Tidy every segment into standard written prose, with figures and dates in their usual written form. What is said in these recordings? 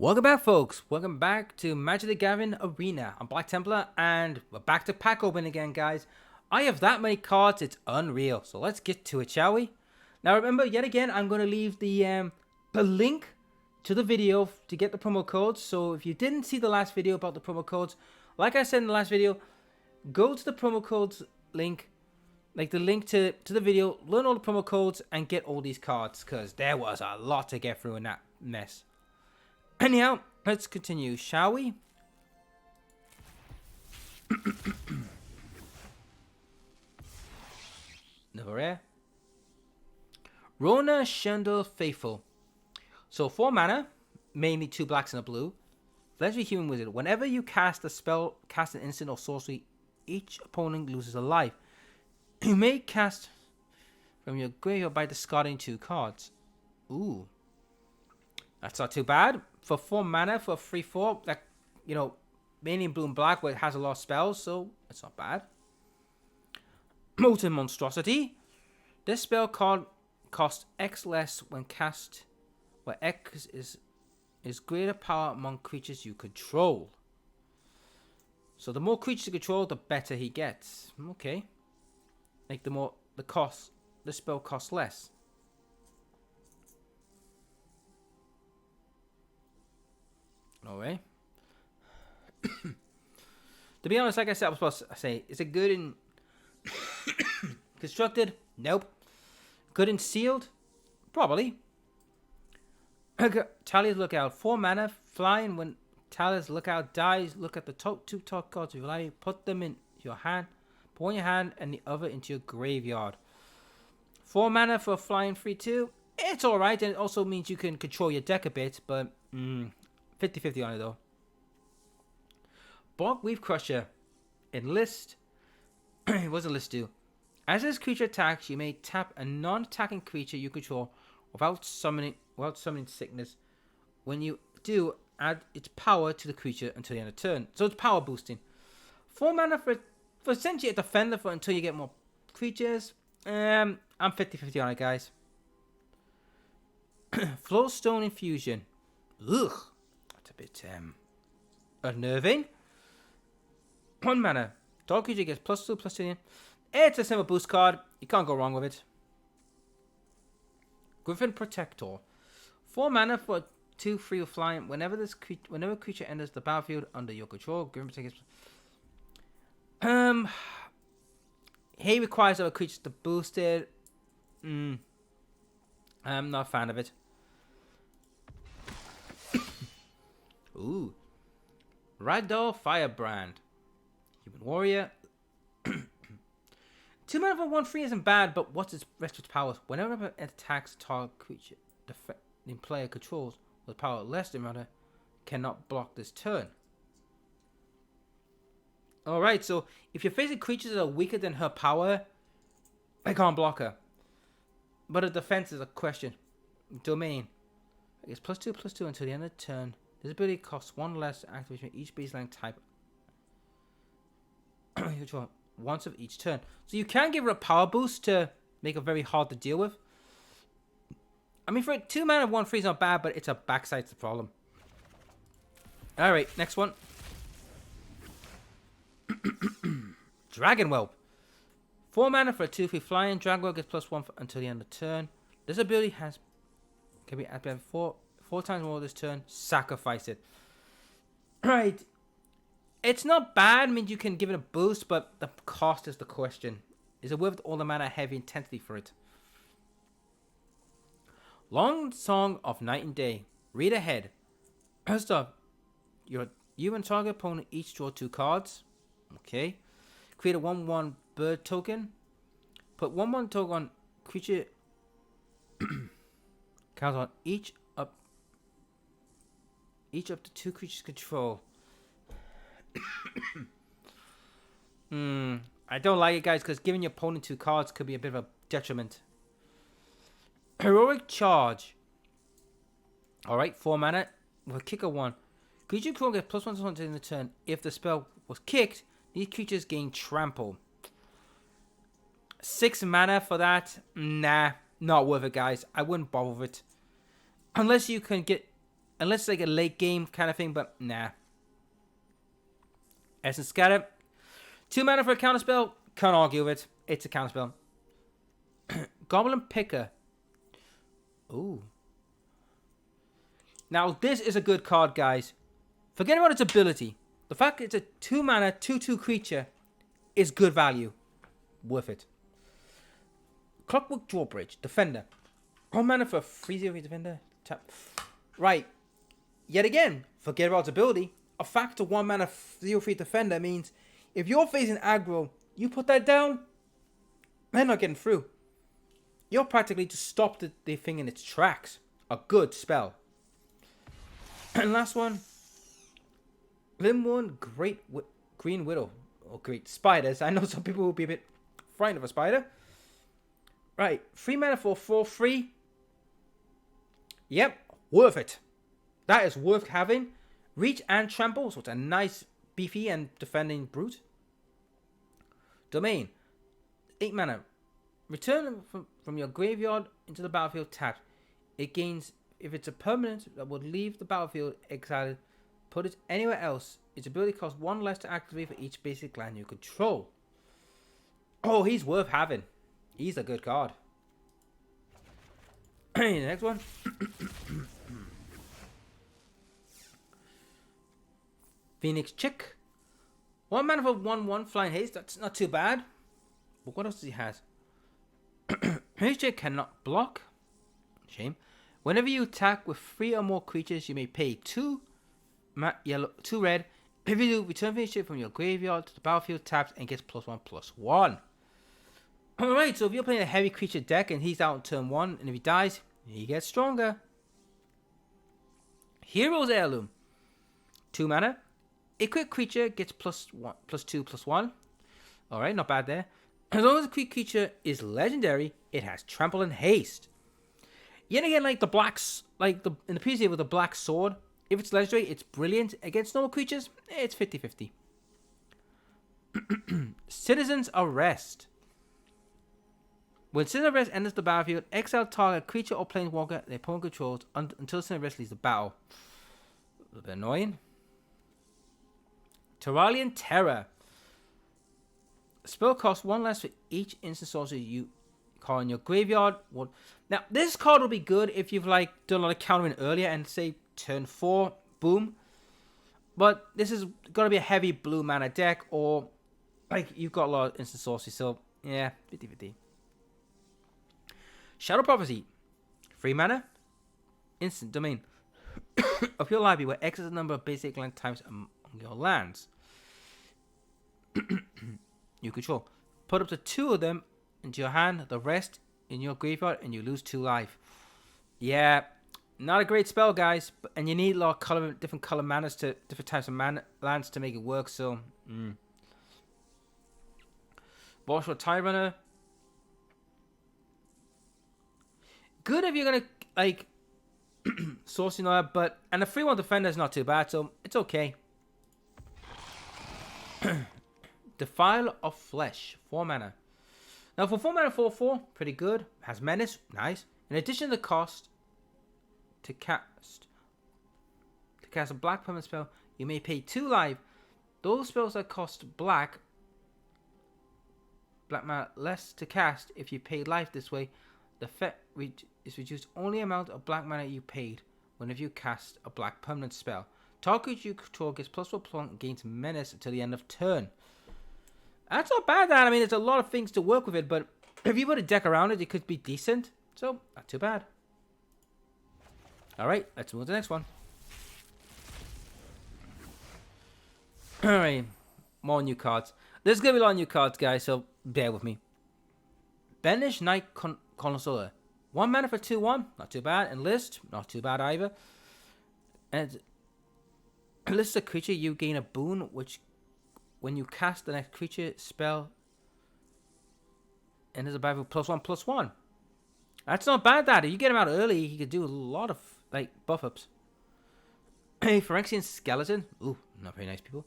Welcome back, folks. Welcome back to Magic the Gathering Arena. I'm Black Templar, and we're back to pack open again, guys. I have that many cards, it's unreal. So let's get to it, shall we? Now, remember, yet again, I'm going to leave the link to the video to get the promo codes. So if you didn't see the last video about the promo codes, like I said in the last video, go to the promo codes link, like the link to the video, learn all the promo codes, and get all these cards, because there was a lot to get through in that mess. Anyhow, let's continue, shall we? Never rare. Rona Shandor Faithful. So 4 mana, mainly 2 blacks and a blue. Legendary Human Wizard. Whenever you cast a spell, cast an instant or sorcery, each opponent loses a life. You may cast from your graveyard by discarding 2 cards. Ooh. That's not too bad. For 4 mana, for 3/4, that, mainly in blue and black, where it has a lot of spells, so it's not bad. Molten Monstrosity. This spell card costs X less when cast, where X is greater power among creatures you control. So the more creatures you control, the better he gets. Okay. Like the spell costs less. No way. To be honest, like I said, I was supposed to say, is it good in constructed? Nope. Good in sealed? Probably. Talia's Lookout. 4 mana, flying. When Talia's Lookout dies, look at the top 2 top cards of your library, put them in your hand, put one in your hand, and the other into your graveyard. 4 mana for a flying 3/2. It's alright, and it also means you can control your deck a bit, but 50-50 on it though. Bog Weave Crusher. Enlist. What does Enlist do? As this creature attacks, you may tap a non-attacking creature you control without summoning sickness. When you do, add its power to the creature until the end of the turn. So it's power boosting. 4 mana for essentially a defender for until you get more creatures. I'm 50-50 on it, guys. Flowstone Infusion. Ugh. That's a bit unnerving. 1 mana. Dog creature gets +2/+2. It's a simple boost card. You can't go wrong with it. Griffin Protector. 4 mana for 2/3 flying. Whenever a creature enters the battlefield under your control, Griffin Protector. He requires other creatures to boost it. I'm not a fan of it. Ooh. Ragdoll Firebrand. Human Warrior. 2 mana for 1/3 isn't bad, but what's its rest of its powers? Whenever it attacks a target creature the player controls with power less than matter, cannot block this turn. Alright, so if you're facing creatures that are weaker than her power, I can't block her. But her defense is a question. Domain. It's +2/+2 until the end of the turn. This ability costs 1 less activation for each baseline type. Once of each turn. So you can give her a power boost to make her very hard to deal with. I mean, for 2 mana 1/3 is not bad, but it's a backside's the problem. Alright, next one. Dragon Whelp. 4 mana for a 2/3 flying. Dragon Whelp gets +1 until the end of the turn. This ability can be activated 4 times more this turn. Sacrifice it. Right. It's not bad. I mean, you can give it a boost, but the cost is the question. Is it worth all the mana heavy intensity for it? Long Song of Night and Day. Read ahead. First off, you and target opponent each draw 2 cards. Okay. Create a 1/1 bird token. Put 1/1 token on creature count on each up to 2 creatures control. I don't like it, guys, because giving your opponent 2 cards could be a bit of a detriment. Heroic Charge. Alright, 4 mana with a kicker 1. Creature control gets +1/+1 until the end of the turn. If the spell was kicked, these creatures gain trample. 6 mana for that? Nah, not worth it, guys. I wouldn't bother with it. Unless you can get Unless it's like a late game kind of thing, but nah. Essence Scatter. 2 mana for a counterspell. Can't argue with it. It's a counterspell. Goblin Picker. Ooh. Now, this is a good card, guys. Forget about its ability. The fact it's a 2 mana, 2/2 creature is good value. Worth it. Clockwork Drawbridge. Defender. 1 mana for a 3/0 defender. Tap. Right. Yet again, forget about its ability. A factor 1 mana 0/3 defender means if you're facing aggro, you put that down, they're not getting through. You're practically just stopped the thing in its tracks. A good spell. And last one. Limworn Green Widow. Or Great Spiders. I know some people will be a bit frightened of a spider. Right. 3 mana for 4/3. Yep. Worth it. That is worth having. Reach and Trample. So it's a nice, beefy and defending brute. Domain. 8 mana. Return from your graveyard into the battlefield tapped. It gains, if it's a permanent that would leave the battlefield exiled, put it anywhere else. Its ability costs 1 less to activate for each basic land you control. Oh, he's worth having. He's a good card. The next one. Phoenix Chick. 1 mana for 1/1 Flying Haste. That's not too bad. But what else does he have? Phoenix Chick cannot block. Shame. Whenever you attack with 3 or more creatures, you may pay 2 red. If you do, return Phoenix Chick from your graveyard to the battlefield tapped and gets +1/+1. Alright, so if you're playing a heavy creature deck and he's out on turn 1, and if he dies, he gets stronger. Hero's Heirloom. 2 mana. Equipped creature gets +2/+1. Alright, not bad there. As long as the creature is legendary, it has Trample and Haste. Yet again, like the blacks, in the PCA with the black sword, if it's legendary, it's brilliant. Against normal creatures, it's 50-50. Citizen's Arrest. When Citizen's Arrest enters the battlefield, exile target creature or planeswalker the opponent controls until Citizen's Arrest leaves the battle. A little bit annoying. Terralian Terror. Spell costs 1 less for each instant sorcery you call in your graveyard. Now, this card will be good if you've done a lot of countering earlier and say turn 4, boom. But this is got to be a heavy blue mana deck or you've got a lot of instant sorcery. So, yeah, 50-50. Shadow Prophecy. 3 mana. Instant domain of your library where X is the number of basic land types among your lands you control. Put up to 2 of them into your hand, the rest in your graveyard, and you lose 2 life. Yeah, not a great spell, guys, and you need a lot of different color manas to different types of lands to make it work. So, Borshaw Tidrunner. Good if you're gonna source and all that, and a 3/1 defender is not too bad, so it's okay. Defile of Flesh, 4 mana. Now for 4 mana 4/4, pretty good. Has Menace, nice. In addition to the cost to cast a black permanent spell, you may pay 2 life. Those spells that cost black mana less to cast. If you pay life this way, the effect is reduced only amount of black mana you paid whenever you cast a black permanent spell. Target you control gets +1/+1 and gains Menace until the end of turn. That's not bad, that. I mean, there's a lot of things to work with it, but if you put a deck around it, it could be decent. So, not too bad. Alright, let's move to the next one. Alright, more new cards. There's going to be a lot of new cards, guys, so bear with me. Banish Knight Connoisseur. 1 mana for 2/1, not too bad. Enlist, not too bad either. And enlist a creature, you gain a boon, which when you cast the next creature spell enters a battle +1/+1. That's not bad, that. If you get him out early, he could do a lot of buff ups. A Phyrexian Skeleton. Ooh, not very nice, people.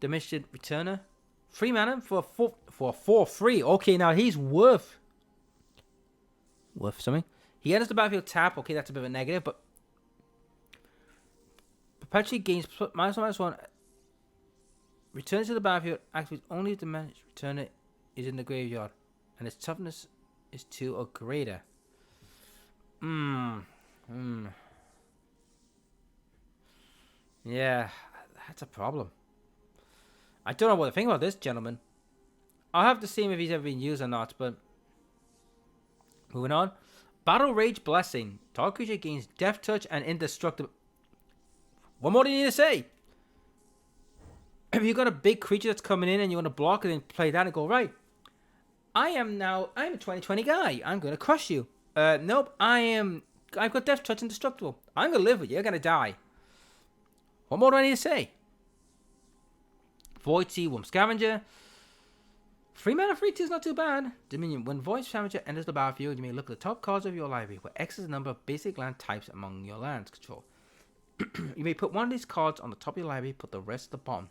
Dimension Returner. 3 mana for 4/3. Okay, now he's worth something. He enters the battlefield tap. Okay, that's a bit of a negative, but Perpetually gains -1/-1. Returns to the battlefield. Activates only if the managed returner is in the graveyard, and its toughness is 2 or greater. Yeah, that's a problem. I don't know what to think about this gentleman. I'll have to see if he's ever been used or not, but moving on. Battle Rage Blessing. Target creature gains Death Touch and Indestructible. What more do you need to say? If you got a big creature that's coming in and you want to block it and play that and go, right, I'm a 2020 guy. I'm going to crush you. Nope, I've got Death Touch Indestructible. I'm going to live with you. You're going to die. What more do I need to say? Void Sea Wurm Scavenger. 3 mana, 3/2 is not too bad. Dominion. When Void Scavenger enters the battlefield, you may look at the top cards of your library, where X is the number of basic land types among your lands control. You may put one of these cards on the top of your library, put the rest at the bottom.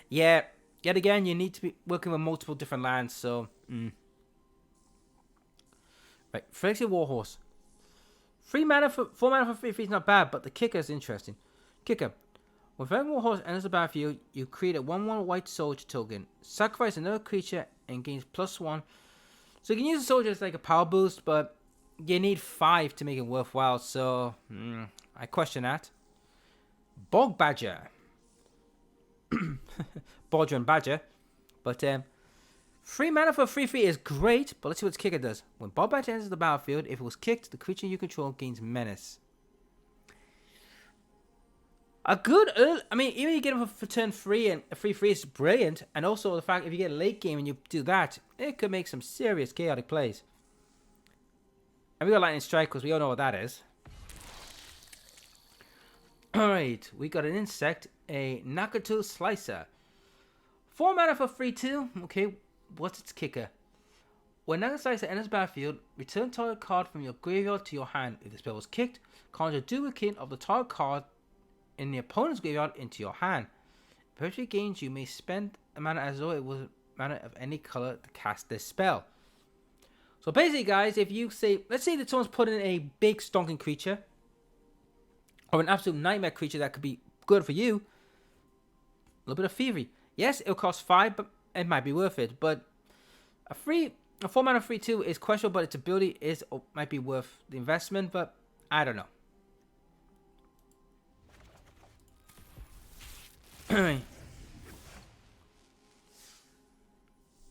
Yeah, yet again, you need to be working with multiple different lands, so... Right, Phyrexian Warhorse. 4 mana for 3/3 is not bad, but the kicker is interesting. Kicker. When Phyrexian Warhorse enters the battlefield, you create a 1/1 white soldier token. Sacrifice another creature and gains +1. So you can use a soldier as like a power boost, but you need 5 to make it worthwhile, so I question that. Bog Badger. Bodger and Badger. But 3 mana for 3/3 is great, but let's see what its kicker does. When Bog Badger enters the battlefield, if it was kicked, the creature you control gains Menace. A good early, I mean, even if you get him for turn 3 and a 3/3 is brilliant, and also the fact if you get a late game and you do that, it could make some serious chaotic plays. And we got Lightning Strike because we all know what that is. Alright, we got an insect, a Nakatu Slicer. 4 mana for 3/2. Okay, what's its kicker? When Nakatu Slicer enters the battlefield, return target card from your graveyard to your hand. If the spell was kicked, conjure duplicate of the target card in the opponent's graveyard into your hand. Perpetually gains, you may spend a mana as though it was mana of any color to cast this spell. So basically, guys, if you say, let's say that someone's put in a big stonking creature, or an absolute nightmare creature that could be good for you, a little bit of thievery. Yes, it'll cost 5, but it might be worth it. But a 4 mana 3/2 is questionable, but its ability might be worth the investment, but I don't know.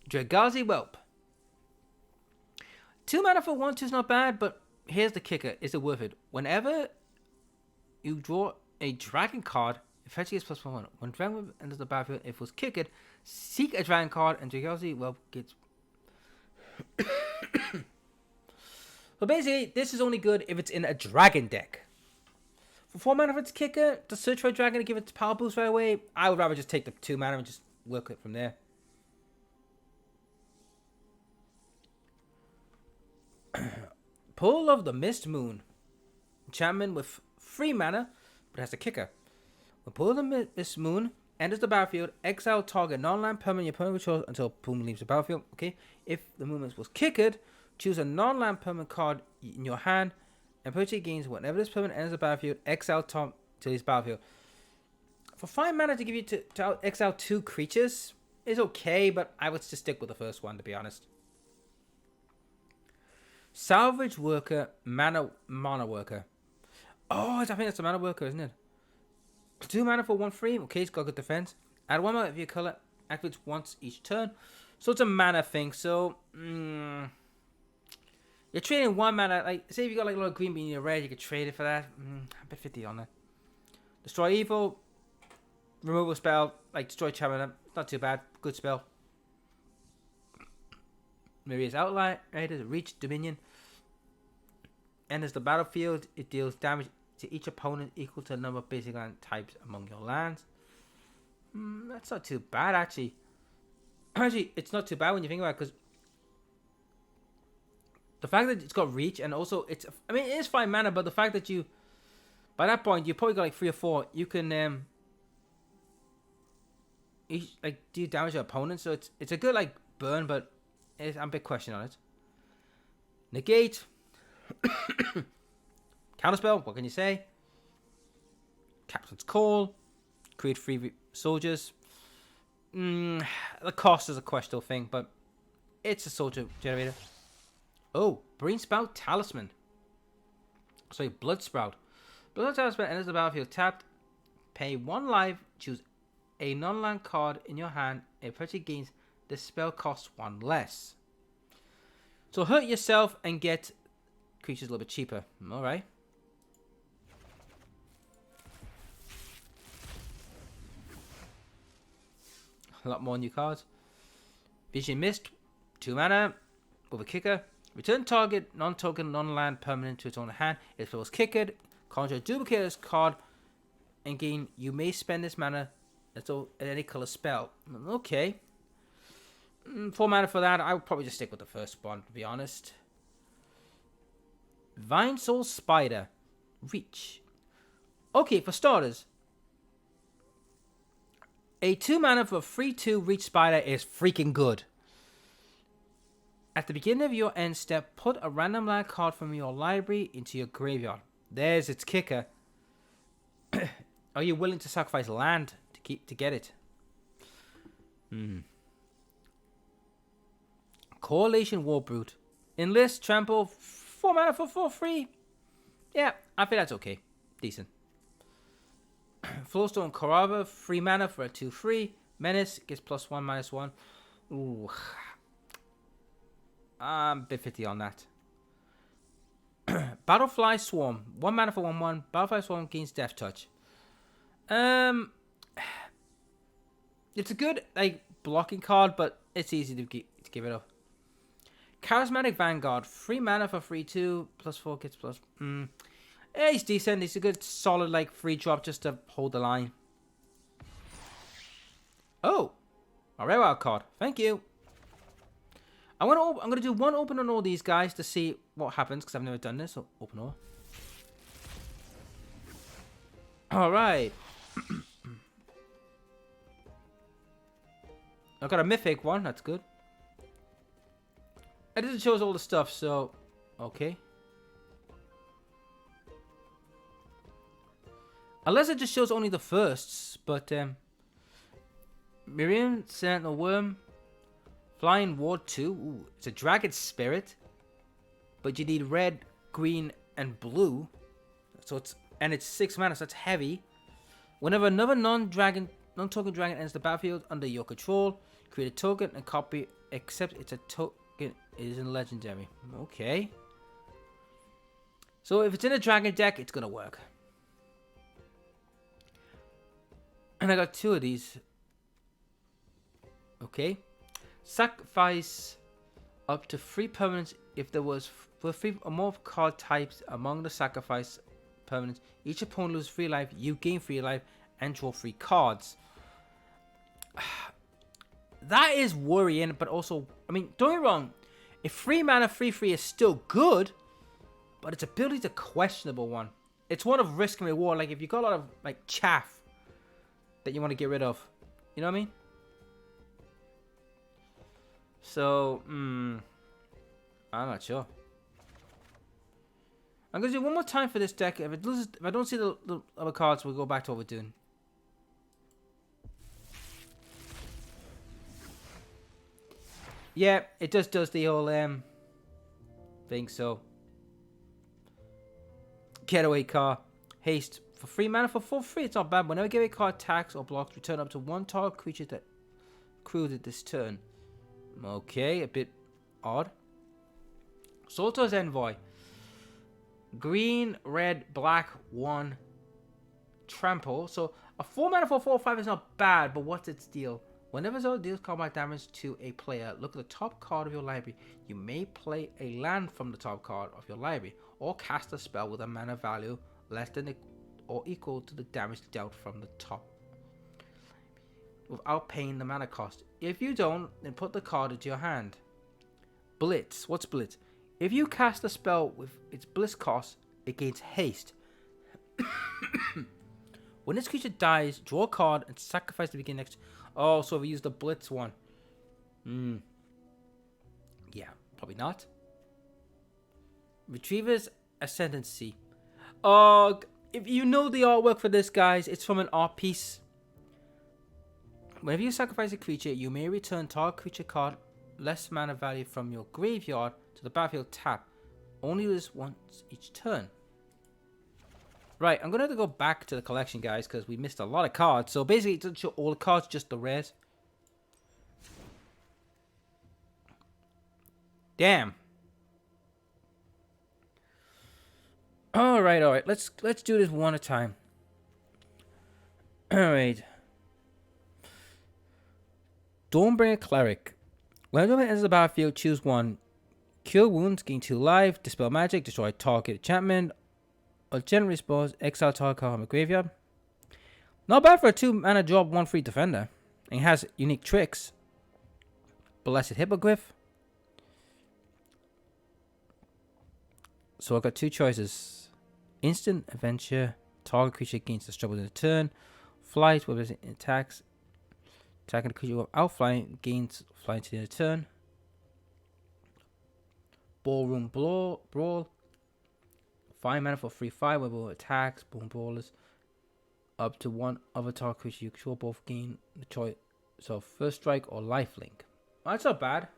Dragazi Whelp. 2 mana for 1/2 is not bad, but here's the kicker. Is it worth it? Whenever you draw a dragon card, effectively gets +1. When dragon enters the battlefield, if it was kicked, seek a dragon card, and Dragazi Whelp gets... So basically, this is only good if it's in a dragon deck. For 4 mana for its kicker, to search for a dragon and give it power boost right away, I would rather just take the 2 mana and just work it from there. Pull of the Mist Moon. Enchantment with 3 mana, but has a kicker. When Pull of the Mist Moon enters the battlefield, exile target non-land permanent your opponent controls until Boom leaves the battlefield. Okay, if the movement was kicked, choose a non-land permanent card in your hand, and purchase gains whenever this permanent enters the battlefield, exile top to this battlefield. For 5 mana to give you to exile 2 creatures is okay, but I would just stick with the first one, to be honest. Salvage Worker, Mana Worker. Oh, I think that's a Mana Worker, isn't it? 2 mana for 1/3. Okay, it's got good defense. Add 1 mana of your color, activates once each turn. So it's a mana thing, so... You're trading 1 mana, like, say if you got like a lot of green being in your red, you could trade it for that. I bet 50 on that. Destroy Evil, removal spell, like Destroy Charmander, not too bad, good spell. Maybe it's Outline, right? There's a Reach, Dominion. Enters the battlefield, it deals damage to each opponent equal to the number of basic land types among your lands. That's not too bad, actually. Actually, it's not too bad when you think about it, because the fact that it's got reach, and also it's, I mean, it is 5 mana, but the fact that you, by that point, you probably got like 3 or 4, you can, like, do damage to opponents, so it's a good, like, burn, but I'm a big question on it. Negate. Counterspell, what can you say? Captain's Call. Create 3 soldiers. The cost is a questionable thing, but it's a soldier generator. Oh, Brain Spout Talisman. Sorry, Blood Sprout. Blood Talisman enters the battlefield tapped. Pay 1 life. Choose a non-land card in your hand. If it gains, the spell costs 1 less. So hurt yourself and get creatures a little bit cheaper. Alright. A lot more new cards. Vision Mist. 2 mana. With a kicker. Return target non-token, non-land permanent to its own hand. If it was kicked, conjure a duplicate card and gain. You may spend this mana at any color spell. Okay. 4 mana for that. I would probably just stick with the first one, to be honest. Vine Soul Spider. Reach. Okay, for starters, a 2 mana for 3/2 Reach Spider is freaking good. At the beginning of your end step, put a random land card from your library into your graveyard. There's its kicker. Are you willing to sacrifice land to get it? Correlation Warbrute. Enlist, trample, 4 mana for 4/3. Yeah, I think that's okay. Decent. Flowstone Korava, 3 mana for a 2/3. Menace gets +1/-1. Ooh. I'm a bit 50 on that. Battlefly Swarm. 1 mana for 1/1. Battlefly Swarm gains Death Touch. It's a good blocking card, but it's easy to give it up. Charismatic Vanguard. 3 mana for 3/2. +4 gets plus. Yeah, he's decent. He's a good solid free drop just to hold the line. Oh, a rare wild card. Thank you. I'm gonna do one open on all these guys to see what happens because I've never done this. So open all. All right. I got a mythic one. That's good. It doesn't show us all the stuff, so okay. Unless it just shows only the firsts, but Miriam, Sentinel Worm, Flying Ward 2. Ooh, it's a Dragon Spirit, but you need red, green, and blue. So it's 6 mana, so it's heavy. Whenever another non-token dragon enters the battlefield under your control, create a token and copy, except it's a token. It is in legendary. Okay. So if it's in a dragon deck, it's gonna work. And I got 2 of these. Okay. Sacrifice up to 3 permanents if there was 3 or more card types among the sacrifice permanents. Each opponent loses 3 life. You gain 3 life and draw 3 cards. That is worrying, but also, I mean, don't get me wrong. If 3 mana 3/3 is still good, but its ability is a questionable one. It's one of risk and reward. Like if you got a lot of chaff that you want to get rid of, you know what I mean? So, I'm not sure. I'm gonna do one more time for this deck. If I don't see the other cards, we'll go back to what we're doing. Yeah, it does the whole thing. So, getaway car, haste for 3 mana for 4/3. It's not bad. Whenever a getaway car attacks or blocks, return up to 1 target creature that crewed this turn. Okay, a bit odd. Soltar's Envoy. Green, red, black, 1. Trample. So a 4 mana for 4/5 is not bad, but what's its deal? Whenever Zoro deals combat damage to a player, look at the top card of your library. You may play a land from the top card of your library, or cast a spell with a mana value less than or equal to the damage dealt from the top, without paying the mana cost. If you don't, then put the card into your hand. Blitz. What's Blitz? If you cast a spell with its Blitz cost, it gains haste. When this creature dies, draw a card and sacrifice the beginning next. Oh, so we use the Blitz one. Yeah, probably not. Retriever's Ascendancy. If you know the artwork for this, guys, it's from an art piece. Whenever you sacrifice a creature, you may return target creature card less mana value from your graveyard to the battlefield tap. Only this once each turn. Right, I'm going to have to go back to the collection, guys, because we missed a lot of cards. So basically, it doesn't show all the cards, just the rares. Damn. Alright. Let's do this one at a time. Alright. Dawnbringer Cleric. When it enters the battlefield, choose one. Cure wounds, gain 2 life, dispel magic, destroy target enchantment, or generally spells, exile target card from the graveyard. Not bad for a 2-mana drop, 1/3 defender. And it has unique tricks. Blessed Hippogriff. So I've got 2 choices. Instant adventure, target creature gains destructible in a turn. Flight, whether it attacks. Attacking the creature without flying gains flying to the end of turn. Ballroom Brawl. 5 mana for 3/5, whether attacks, ballroom brawlers. Up to 1 other target creature you control both gain the choice. So first strike or lifelink. That's not bad.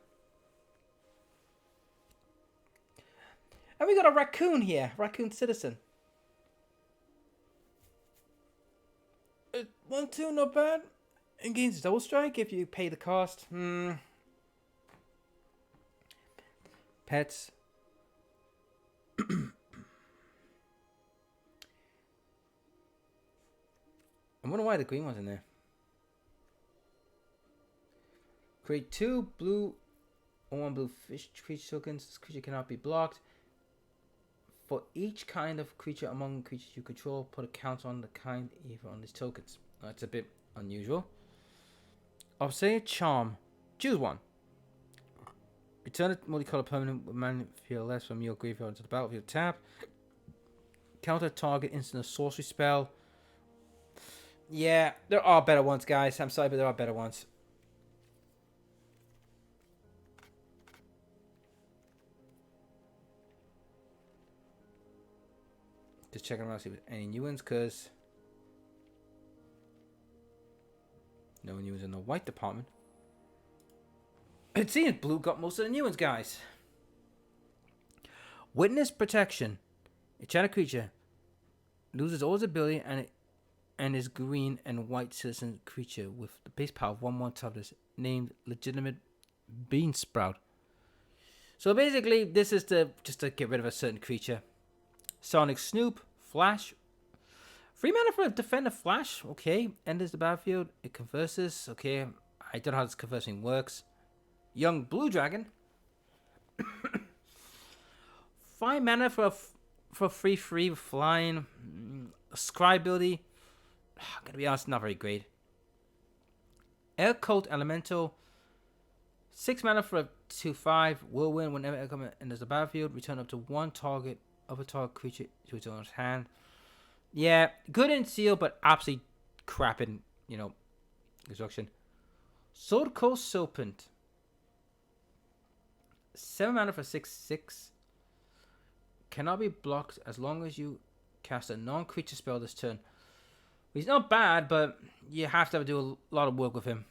And we got a raccoon here. Raccoon Citizen. 1/2, not bad. And gains double strike if you pay the cost. Pets. I wonder why the green one's in there. Create 2 blue or 1 blue fish creature tokens. This creature cannot be blocked. For each kind of creature among creatures you control, put a counter on the kind either on these tokens. That's a bit unusual. Obsidian Charm. Choose one. Return a multicolored permanent with mana feel less from your graveyard to the battlefield tap. Counter target instant sorcery spell. Yeah, there are better ones, guys. I'm sorry, but there are better ones. Just checking around, see if there's any new ones, because no new ones in the white department. It seems blue got most of the new ones, guys. Witness Protection. A Enchanted creature loses all its ability and is green and white citizen creature with the base power of 1/1 toughness named Legitimate Bean Sprout. So basically, this is just to get rid of a certain creature. Sonic Snoop, Flash. 3 mana for a Defender Flash. Okay, enters the battlefield. It converses. Okay, I don't know how this conversing works. Young Blue Dragon. 5 mana for a 3/3 with flying. Scry ability. I'm gonna be honest, not very great. Air Cult Elemental. 6 mana for a 2/5 whirlwind. Whenever it enters the battlefield, return up to 1 target of a target creature to its owner's hand. Yeah, good in seal, but absolutely crap in, construction. Sword Coast Serpent. 7 mana for 6/6. Cannot be blocked as long as you cast a non-creature spell this turn. He's not bad, but you have to do a lot of work with him.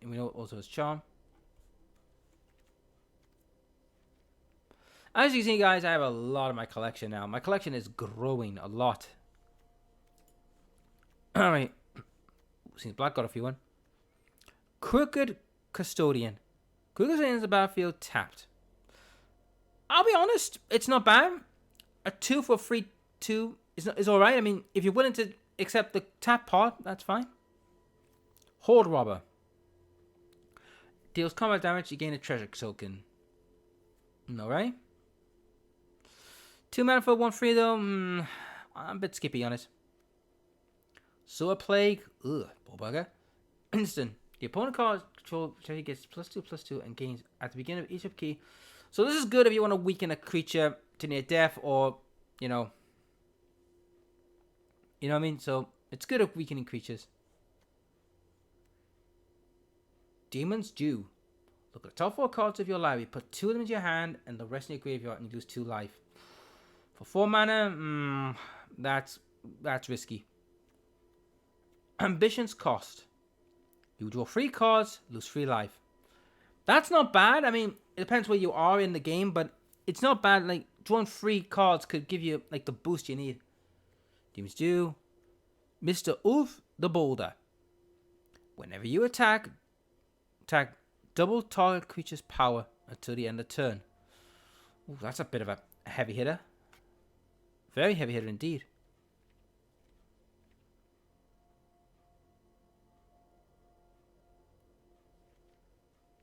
And we know also his charm. As you can see, guys, I have a lot of my collection now. My collection is growing a lot. Alright. Seems Black got a few one. Crooked Custodian. Crooked Custodian is the battlefield tapped. I'll be honest, it's not bad. A 2 for free 2 is alright. I mean, if you're willing to accept the tap part, that's fine. Horde Robber. Deals combat damage, you gain a treasure token. Alright. 2 mana for 1/3 though. I'm a bit skippy on it. Sewer Plague. Ugh, bullbugger. Instant. The opponent card control gets +2/+2 and gains at the beginning of each upkeep. So this is good if you want to weaken a creature to near death, or you know what I mean? So it's good at weakening creatures. Demon's Due. Look at the top 4 cards of your library. Put 2 of them into your hand and the rest in your graveyard, and you lose 2 life. For 4 mana, that's risky. Ambition's cost. You draw 3 cards, lose 3 life. That's not bad. I mean, it depends where you are in the game, but it's not bad. Like, drawing 3 cards could give you, like, the boost you need. Demon's Due. Mr. Ulf the Boulder. Whenever you attack double target creature's power until the end of turn. Ooh, that's a bit of a heavy hitter. Very heavy hitter indeed.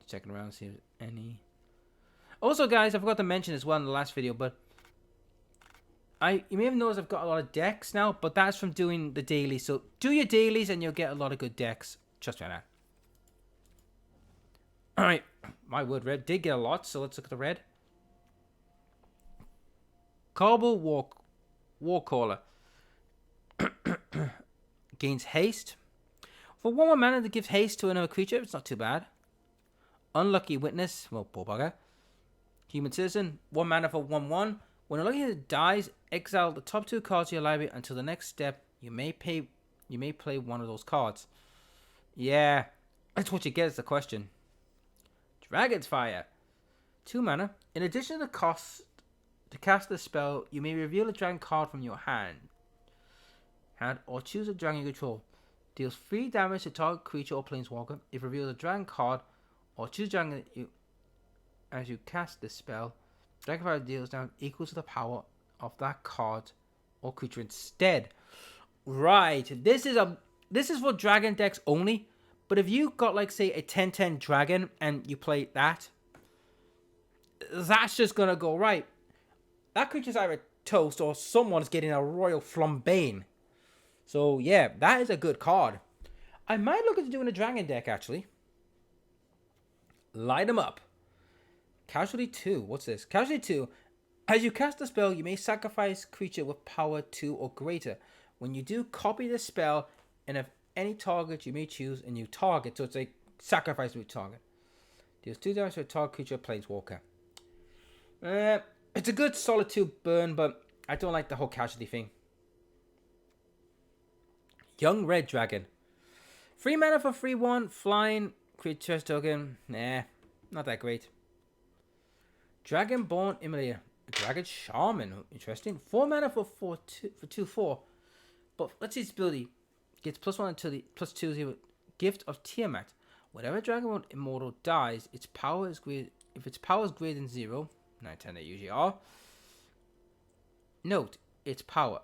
Checking around, see if there's any. Also, guys, I forgot to mention as well in the last video, but you may have noticed I've got a lot of decks now, but that's from doing the dailies. So do your dailies and you'll get a lot of good decks. Trust me on that. Alright, my word, red did get a lot, so let's look at the red. Carbal Warcaller. Gains haste. For 1 mana that gives haste to another creature, it's not too bad. Unlucky Witness, well, poor bugger. Human Citizen, 1 mana for 1/1. When a lucky hitter dies, exile the top 2 cards of your library until the next step. You may play one of those cards. Yeah, that's what you get is the question. Dragon's Fire, 2 mana. In addition to the cost to cast the spell, you may reveal a dragon card from your hand, or choose a dragon you control. Deals 3 damage to target creature or planeswalker. If you reveal a dragon card, or choose a dragon as you cast this spell, Dragon Fire deals down equal to the power of that card or creature instead. Right, this is for dragon decks only. But if you got, like, say, a 10/10 dragon and you play that, that's just gonna go right. That creature's either toast or someone's getting a Royal Flambane. So yeah, that is a good card. I might look into doing a dragon deck actually. Light them up. Casualty 2. What's this? Casualty 2. As you cast the spell, you may sacrifice creature with power 2 or greater. When you do, copy the spell, and if any target you may choose a new target. So it's a sacrifice new target. Deals 2 damage to a target creature, planeswalker. It's a good solid 2 burn, but I don't like the whole casualty thing. Young Red Dragon. 3 mana for 3/1, flying, create chest token. Nah, not that great. Dragonborn Immolator. Dragon Shaman. Interesting. 4 mana for 2/4. But let's see its ability. Gets +1 until the +2/0. Gift of Tiamat. Whenever Dragonborn Immortal dies, its power is greater. If its power is greater than 0, 9, 10 they usually are. Note its power.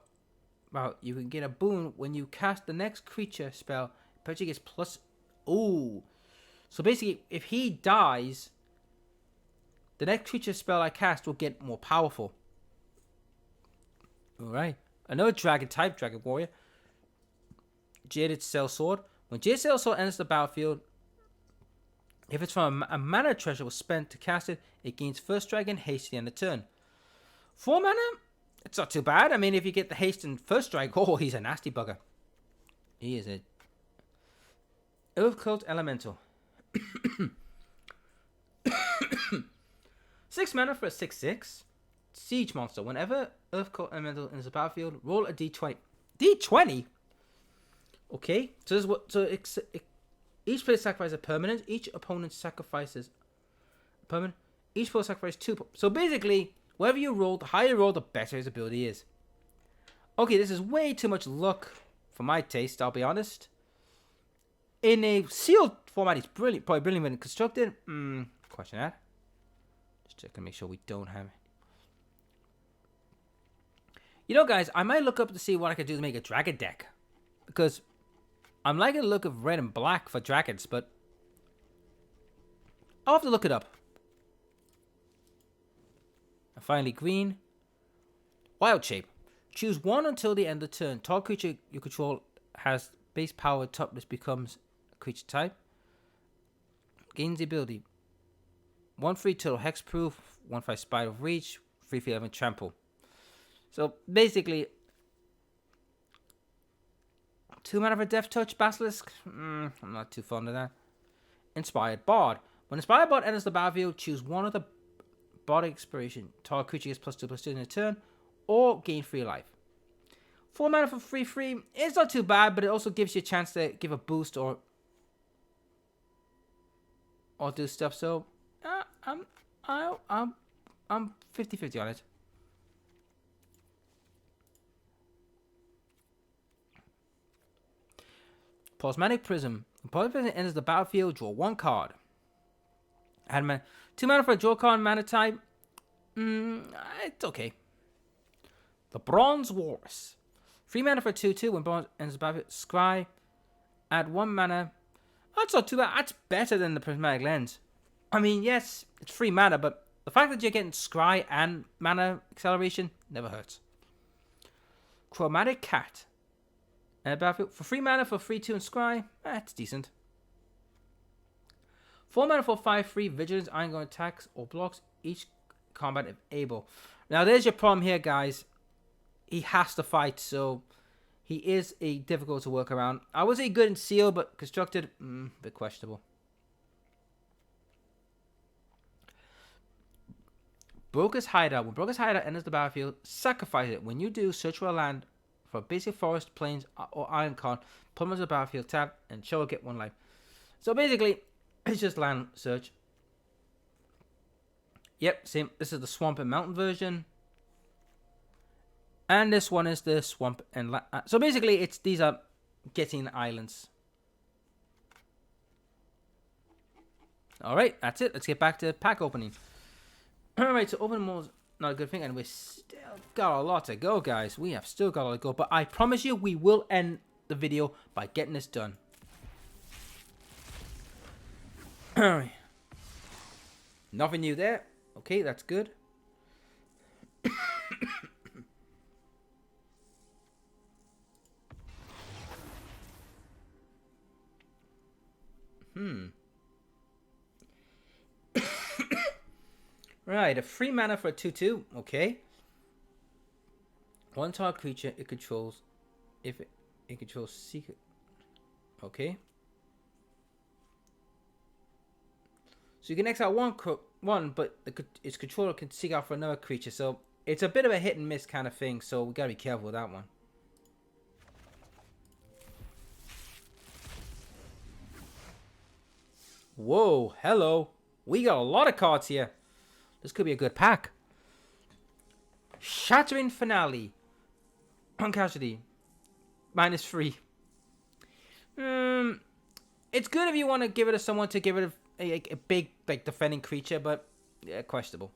Well, you can get a boon when you cast the next creature spell. Percy gets plus. Ooh. So basically, if he dies, the next creature spell I cast will get more powerful. Alright. Another dragon type, Dragon Warrior. Jaded Sellsword. When Jaded Sellsword enters the battlefield, if it's from a mana treasure was spent to cast it, it gains first strike and haste at the end of turn. 4 mana? It's not too bad. I mean, if you get the haste and first strike, oh, he's a nasty bugger. He is a Earth Cult Elemental. 6 mana for a 6/6. Siege monster. Whenever Earth Cult Elemental enters the battlefield, roll a d20. D20? Okay. So this is what. So each player sacrifices a permanent. Each opponent sacrifices a permanent. Each player sacrifices 2. So basically, whatever you roll, the higher you roll, the better his ability is. Okay, this is way too much luck for my taste, I'll be honest. In a sealed format, it's brilliant, probably brilliant when constructed. Question that. Just check to make sure we don't have it. You know, guys, I might look up to see what I could do to make a dragon deck. Because I'm liking the look of red and black for dragons, but I'll have to look it up. And finally, green. Wild Shape. Choose 1 until the end of the turn. Target creature you control has base power toughness becomes a creature type. Gains the ability. 1/3 total hexproof, 1/5 spider of reach, 3/11 trample. So basically, 2 mana for Death Touch Basilisk. I'm not too fond of that. Inspired Bard. When Inspired Bard enters the battlefield, choose 1 of the Bard expiration. Target creature gets +2/+2 in a turn, or gain 3 life. 4 mana for 3/3 is not too bad, but it also gives you a chance to give a boost or do stuff. So I'm 50-50 on it. Prismatic Prism. Prismatic Prism enters the battlefield, draw 1 card. Add mana. 2 mana for a draw card mana type. It's okay. The Bronze Wars. 3 mana for a 2/2 when bronze enters the battlefield. Scry. Add 1 mana. That's not too bad. That's better than the Prismatic Lens. I mean, yes, it's 3 mana, but the fact that you're getting Scry and mana acceleration never hurts. Chromatic Cat. Battlefield for 3 mana for 3/2 and Scry. That's decent. 4 mana for 5/3 Vigilance, ongoing attacks or blocks each combat if able. Now there's your problem here, guys. He has to fight, so he is difficult to work around. I would say good in Seal, but constructed, a bit questionable. Broker's Hideout. When Broker's Hideout enters the battlefield, sacrifice it. When you do, search for a land for a basic forest, plains, or island card, put them onto the battlefield, tap, and show will get 1 life. So basically, it's just land search. Yep, same. This is the swamp and mountain version. And this one is the swamp and so basically, these are getting islands. Alright, that's it. Let's get back to pack opening. Alright, so opening more is not a good thing, and we still got a lot to go, guys. We have still got a lot to go, but I promise you we will end the video by getting this done. Alright. Nothing new there. Okay, that's good. Right, a 3 mana for a 2/2. Okay. 1 target creature it controls, if it controls secret. Okay. So you can exile one, but its controller can seek out for another creature. So it's a bit of a hit and miss kind of thing. So we gotta be careful with that one. Whoa, hello. We got a lot of cards here. This could be a good pack. Shattering Finale. On casualty. -3. It's good if you want to give it to someone to give it a big, like, defending creature, but yeah, questionable.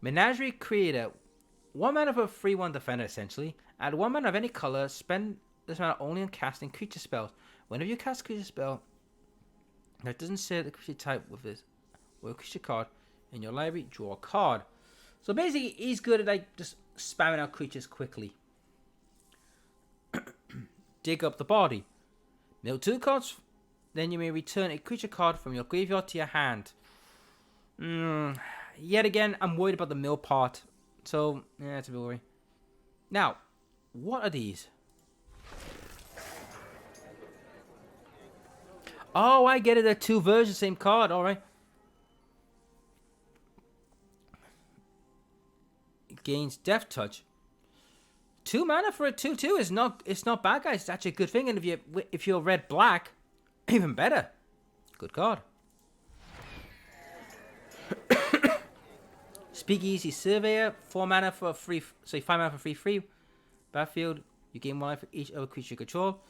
Menagerie Creator. 1 mana for a 3/1 defender, essentially. Add 1 mana of any color. Spend this mana only on casting creature spells. Whenever you cast a creature spell that doesn't say the creature type with a creature card in your library, draw a card. So basically, he's good at like just spamming out creatures quickly. Dig up the body. Mill 2 cards. Then you may return a creature card from your graveyard to your hand. Yet again, I'm worried about the mill part. So, yeah, it's a bit worry. Now, what are these? Oh, I get it. They're 2 versions, same card. All right. It gains Death Touch. 2 mana for a 2/2 is not. It's not bad, guys. It's actually a good thing. And if you're red black, even better. Good card. Speakeasy Surveyor. 4 mana for a 3. So 5 mana for 3/3. Battlefield. You gain 1 life for each other creature you control.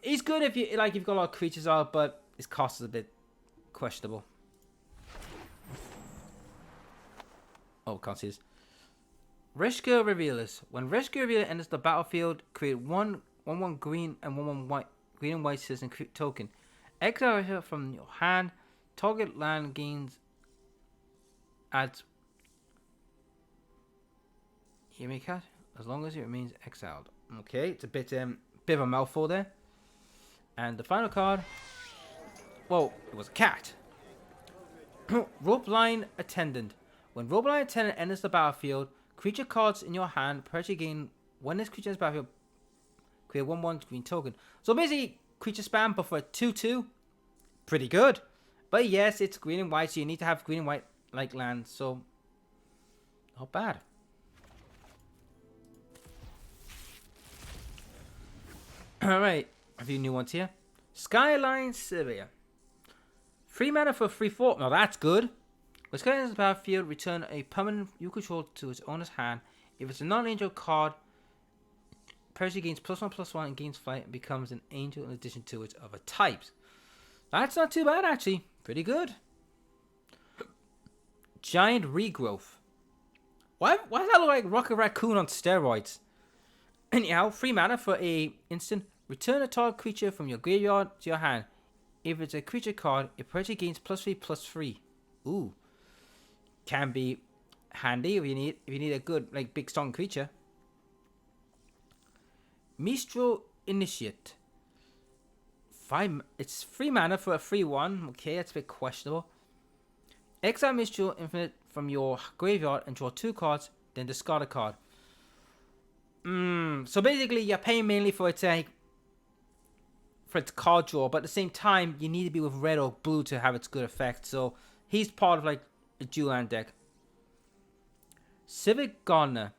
He's good if you've got a lot of creatures out, but his cost is a bit questionable. Oh, can't see this. Reshka Revealers. When Reshka Revealer enters the battlefield, create 1/1 green and 1/1 white. Green and white citizen token. Exile her from your hand. Target land gains. Adds. Hear me, cat? As long as it remains exiled. Okay, it's a bit of a mouthful there. And the final card. Whoa, it was a cat. Ropeline Attendant. When Ropeline Attendant enters the battlefield, creature cards in your hand permanently gain. When this creature enters the battlefield, create 1/1 green token. So basically, creature spam, but for a 2/2, pretty good. But yes, it's green and white, so you need to have green and white like lands. So Not bad. Alright, a few new ones here. Skyline Sylvia. 3 mana for 3/4. Now that's good. When Skyline enters the battlefield, return a permanent you control to its owner's hand. If it's a non-angel card, Percy gains +1/+1 and gains flight and becomes an angel in addition to its other types. That's not too bad actually. Pretty good. Giant Regrowth. Why does that look like Rocket Raccoon on steroids? Anyhow, 3 mana for a instant. Return a target creature from your graveyard to your hand. If it's a creature card, it Percy gains +3/+3. Ooh. Can be handy if you need a good, like, big strong creature. Mistral Initiate. It's 3 mana for a 3/1. Okay, that's a bit questionable. Exile Mistral Infinite from your graveyard and draw 2 cards, then discard a card. So basically, you're paying mainly for its card draw, but at the same time, you need to be with red or blue to have its good effect. So he's part of like a dual land deck. Civic Gardener.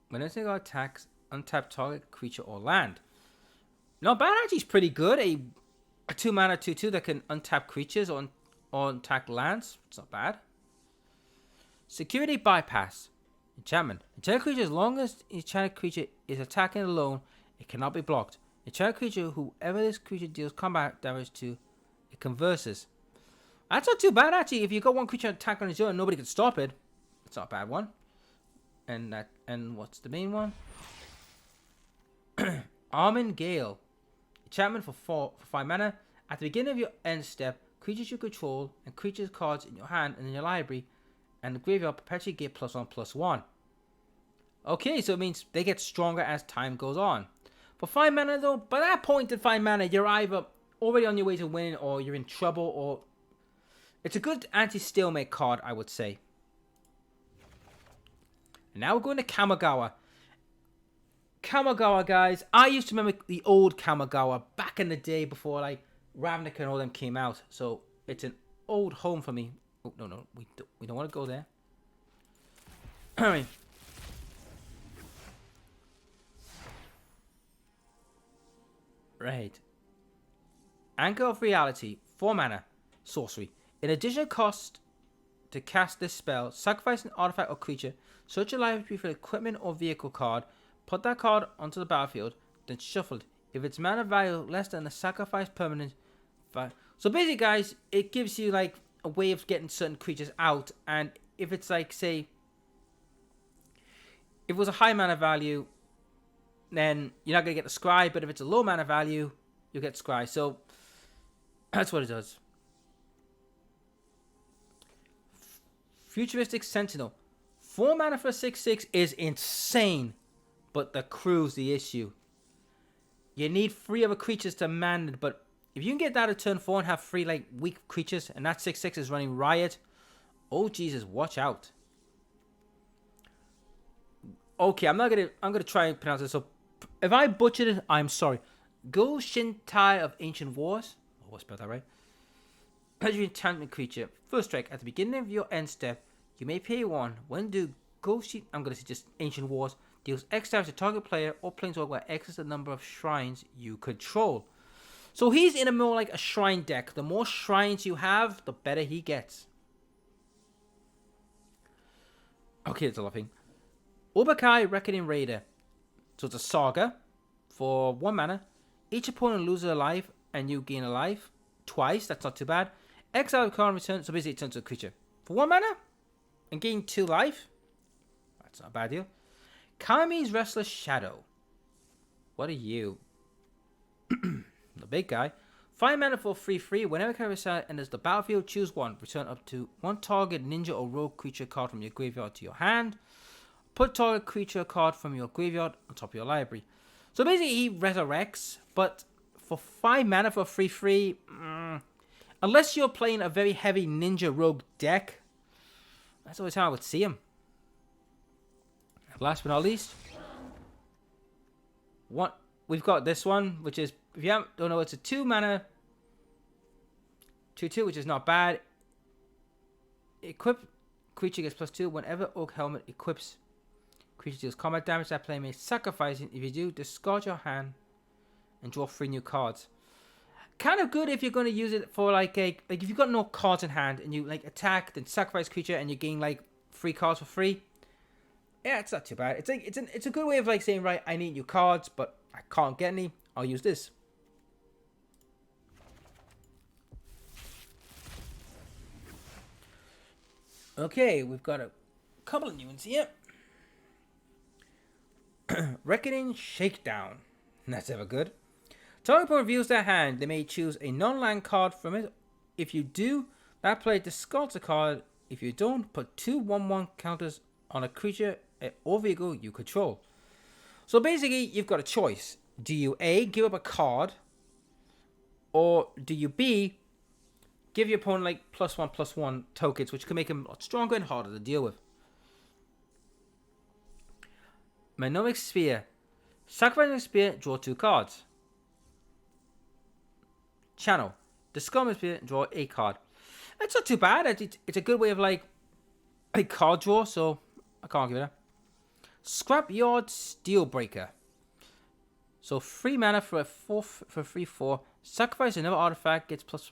When a single attacks, untap target creature or land. Not bad, actually. It's pretty good. A 2 mana 2/2 that can untap creatures or attack lands. It's not bad. Security Bypass. Enchantment. Enchanted creature, as long as enchanted creature is attacking alone, it cannot be blocked. Enchanted creature, whoever this creature deals combat damage to, it converses. That's not too bad actually. If you got one creature attack on its own and nobody can stop it, it's not a bad one. And what's the main one? Armin Gale. Enchantment for 5 mana. At the beginning of your end step, creatures you control and creatures cards in your hand and in your library and the graveyard perpetually get +1/+1. Okay, so it means they get stronger as time goes on. For 5 mana though, by that point in 5 mana, you're either already on your way to winning or you're in trouble, or it's a good anti-stalemate card, I would say. And now we're going to Kamigawa. Kamigawa, guys. I used to remember the old Kamigawa back in the day before like Ravnica and all them came out. So it's an old home for me. Oh, no. We don't want to go there. Alright. Right. Anchor of Reality. 4 mana. Sorcery. In addition cost to cast this spell, sacrifice an artifact or creature, search your library for equipment or vehicle card, put that card onto the battlefield, then shuffle it. If its mana value less than the sacrifice permanent value. So basically, guys, it gives you like a way of getting certain creatures out, and if it's like, say, if it was a high mana value, then you're not going to get the scry, but if it's a low mana value, you'll get scry. So that's what it does. Futuristic Sentinel. 4 mana for a 6/6 is insane, but the crew's the issue. You need 3 other creatures to man it, but if you can get that at turn 4 and have 3 like weak creatures, and that 6/6 is running Riot, oh Jesus, watch out. Okay, I'm gonna try and pronounce this. So if I butchered it, I'm sorry. Go Shintai of Ancient Wars. Oh, I spelled that right. As your enchantment creature, first strike at the beginning of your end step, you may pay 1. When do I'm gonna say just Ancient Wars deals X damage to target player or planeswalker where X is the number of shrines you control. So he's in a more like a shrine deck. The more shrines you have, the better he gets. Okay, it's a lot of thing. Uruk-hai Reckoning Raider. So it's a saga for 1 mana. Each opponent loses a life and you gain a life twice. That's not too bad. Exile card return. So basically it turns to a creature for 1 mana and gain 2 life. That's not a bad deal. Kami's Restless Shadow. What are you? The big guy. 5 mana for 3/3. Whenever Kami enters the battlefield, choose 1. Return up to 1 target ninja or rogue creature card from your graveyard to your hand. Put target creature card from your graveyard on top of your library. So basically he resurrects, but for 5 mana for 3/3, unless you're playing a very heavy ninja rogue deck, that's always how I would see him. Last but not least, we've got this one, which is, if you don't know, it's a 2 mana 2/2, which is not bad. Equip creature gets +2 whenever Orc Helmet equips. Creature deals combat damage that player may sacrifice it. If you do, discard your hand and draw 3 new cards. Kind of good if you're going to use it for like if you've got no cards in hand and you like attack then sacrifice creature and you gain like 3 cards for free. Yeah, it's not too bad. It's a good way of like saying, right, I need new cards, but I can't get any. I'll use this. Okay, we've got a couple of new ones here. Reckoning Shakedown. That's ever good. Target opponent reveals their hand. They may choose a non-land card from it. If you do, that player discards a card. If you don't, put 2 1/1 counters on a creature or vehicle you control. So basically, you've got a choice. Do you A, give up a card, or do you B, give your opponent like +1/+1 tokens, which can make him a lot stronger and harder to deal with. Mnemonic Spear. Sacrifice a spear, draw 2 cards. Channel. Discard a spear, draw a card. That's not too bad. It's a good way of like a card draw, so I can't give it that. Scrapyard Steelbreaker. So 3 mana for a 3/4. Sacrifice another artifact, gets plus.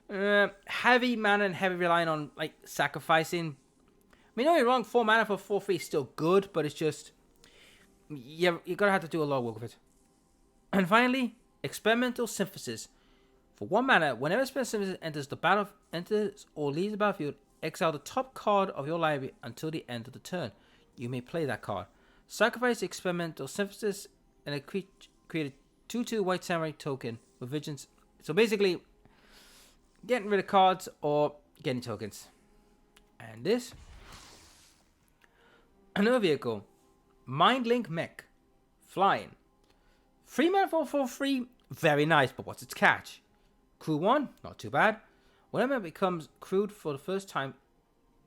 Heavy mana and heavy relying on like sacrificing. I mean, don't get me wrong, 4 mana for 4/3 is still good, but it's just you're gonna have to do a lot of work with it. And finally, Experimental Synthesis. For 1 mana, whenever Experimental Synthesis enters or leaves the battlefield, exile the top card of your library until the end of the turn. You may play that card. Sacrifice Experimental Synthesis and create a 2/2 white samurai token with vigilance. So basically, getting rid of cards or getting tokens. And this, another vehicle, Mindlink Mech, flying. 3 mana for 4/3, very nice, but what's its catch? Crew 1, not too bad. Whenever it becomes crewed for the first time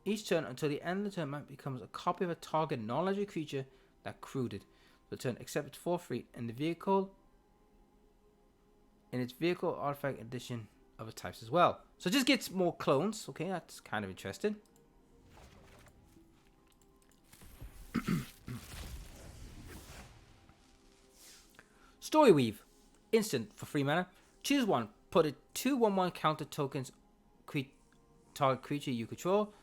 each turn until the end of the turn, it becomes a copy of a target non-legendary creature that crewed it. The turn except it's 4/3 and the vehicle in its vehicle artifact edition other types as well. So it just gets more clones. Okay, that's kind of interesting. Storyweave. Instant for 3 mana. Choose 1. Put a 2 1/1 counter tokens target creature you control.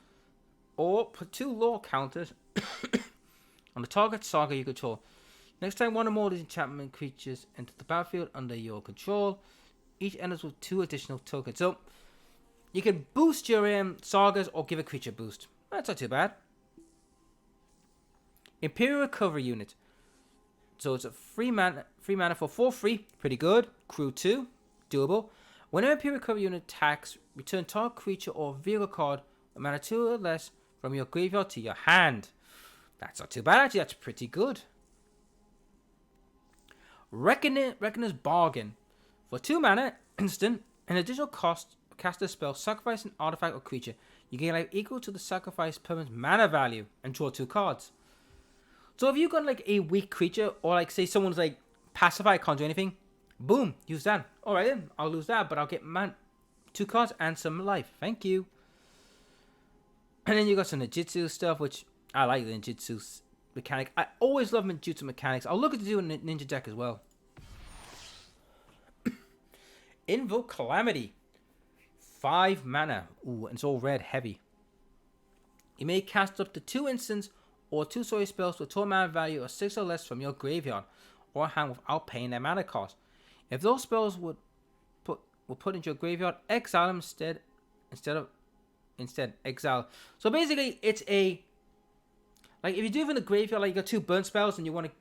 Or put 2 lore counters on the target saga you control. Next time one or more of these enchantment creatures enter the battlefield under your control, each enters with 2 additional tokens. So you can boost your sagas or give a creature boost. That's not too bad. Imperial Recovery Unit. So it's a 3 mana for 4/3, pretty good. Crew 2, doable. Whenever Imperial Recovery Unit attacks, return target creature or vehicle card a mana 2 or less from your graveyard to your hand. That's not too bad, actually. That's pretty good. Reckoner's Bargain. For 2 mana, instant, an additional cost, cast a spell, sacrifice an artifact or creature. You gain life equal to the sacrifice permanent mana value and draw 2 cards. So if you've got like a weak creature, or like say someone's like pacified, can't do anything, boom, use that. Alright then, I'll lose that, but I'll get 2 cards and some life. Thank you. And then you got some ninjutsu stuff, which I like the ninjutsu mechanic. I always love ninjutsu mechanics. I'll look at to do a ninja deck as well. Invoke Calamity. 5 mana. Ooh, and it's all red heavy. You may cast up to 2 instants or 2 sorcery spells with total mana value of 6 or less from your graveyard or hand without paying their mana cost. If those spells were put into your graveyard, exile them instead exile. So basically, it's a like if you do it in the graveyard, like you got 2 burn spells and you want to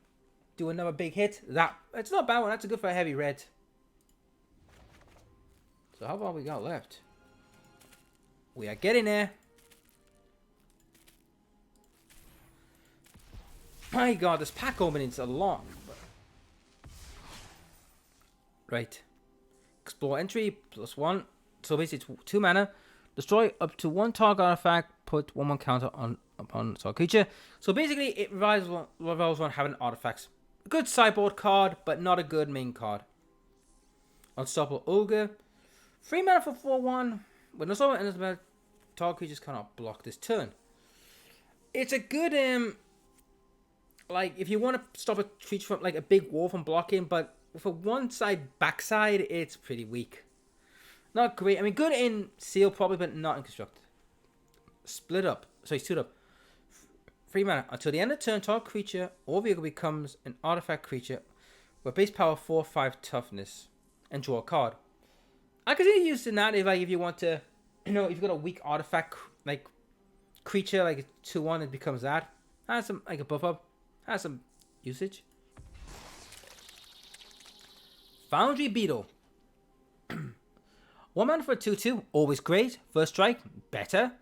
do another big hit. It's not a bad one. That's a good for a heavy red. So how far we got left? We are getting there. My god, this pack opening's a lot. Right. Explore entry, +1. So basically it's 2 mana. Destroy up to 1 target artifact. Put 1/1 counter upon target creature. So basically it revolves on having artifacts. A good sideboard card, but not a good main card. Unstoppable Ogre. 3 mana for 4/1. When the summon enters the battle, target creatures cannot block this turn. It's a good like if you want to stop a creature from like a big wall from blocking, but for one side backside, it's pretty weak. Not great. I mean, good in seal probably, but not in construct. Split up. Sorry, suit up. 3 mana. Until the end of turn, target creature or vehicle becomes an artifact creature with base power 4/5 toughness and draw a card. I could see using that if you want to, if you've got a weak artifact like creature like a 2/1, it becomes that. Has some like a buff up. Has some usage. Foundry Beetle. 1 mana for a 2/2, always great. First strike, better.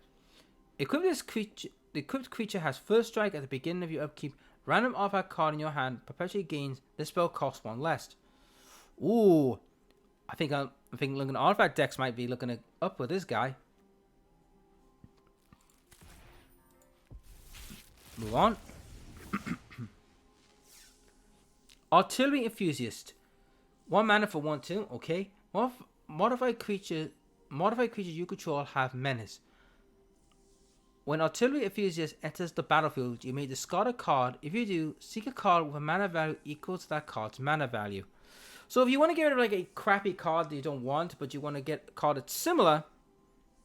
Equip this creature. The equipped creature has first strike at the beginning of your upkeep. Random artifact card in your hand perpetually gains. This spell costs 1 less. Ooh, I think looking at artifact decks might be looking up with this guy. Move on. Artillery Enthusiast. 1 mana for 1/2. Okay. Modified creatures you control have menace. When Artillery Enthusiast enters the battlefield, you may discard a card. If you do, seek a card with a mana value equal to that card's mana value. So if you want to get rid of like a crappy card that you don't want, but you want to get a card that's similar,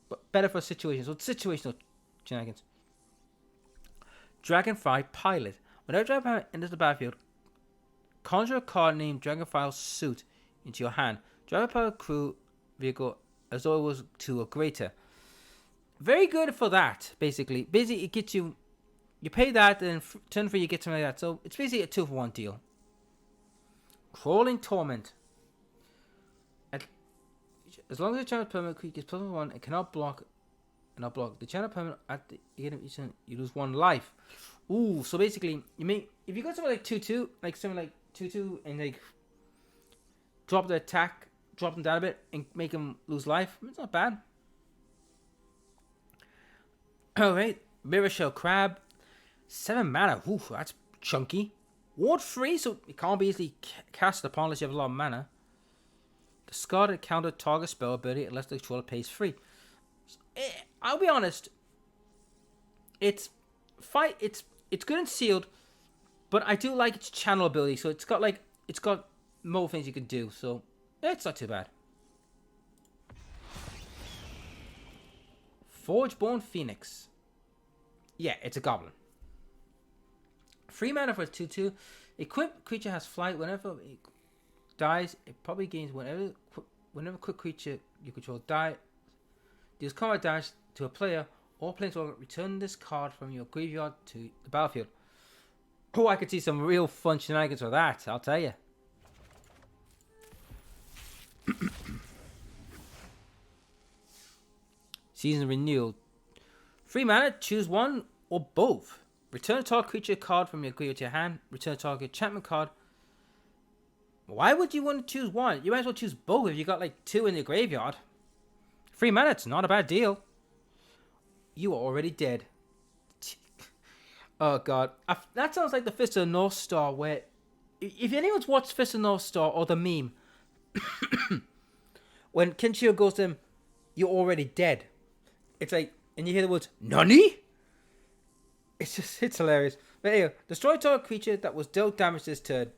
but better for situations. So it's situational shenanigans. Dragonfly Pilot. Whenever Dragonfly enters the battlefield, conjure a card named Dragonfly Suit into your hand. Dragonfly crew vehicle as though it was 2 or greater. Very good for that, basically. Basically, it gets you pay that, and turn 3 you get something like that. So it's basically a 2-for-1 deal. Crawling Torment. As long as the channel permanent creature gets +1, it cannot block. The channel permanent at the end of each turn, you lose 1 life. Ooh, so basically, if you got something like 2/2, like something like 2/2, and like drop the attack, drop them down a bit, and make them lose life, it's not bad. Alright, Mirror Shell Crab. 7 mana. Ooh, that's chunky. Ward 3, so it can't be easily cast upon unless you have a lot of mana. Discard a counter target spell ability unless the controller pays 3. I'll be honest. It's good and sealed, but I do like its channel ability. So it's got more things you can do. So it's not too bad. Forgeborn Phoenix. Yeah, it's a goblin. 3 mana for a 2/2. Equipped creature has flight. Whenever it dies, it probably gains whenever quick creature you control die. Deals combat damage to a player or planeswalker. Return this card from your graveyard to the battlefield. Oh, I could see some real fun shenanigans with that, I'll tell you. Season Renewal. 3 mana, choose 1 or both. Return a target creature card from your graveyard to your hand. Return a target enchantment card. Why would you want to choose 1? You might as well choose both if you got like 2 in your graveyard. 3 mana, it's not a bad deal. You are already dead. Oh god. That sounds like the Fist of the North Star, where if anyone's watched Fist of the North Star or the meme, when Kenshiro goes to him, you're already dead. It's like, and you hear the words, NANI? It's hilarious. But anyway, destroy target creature that was dealt damage this turn.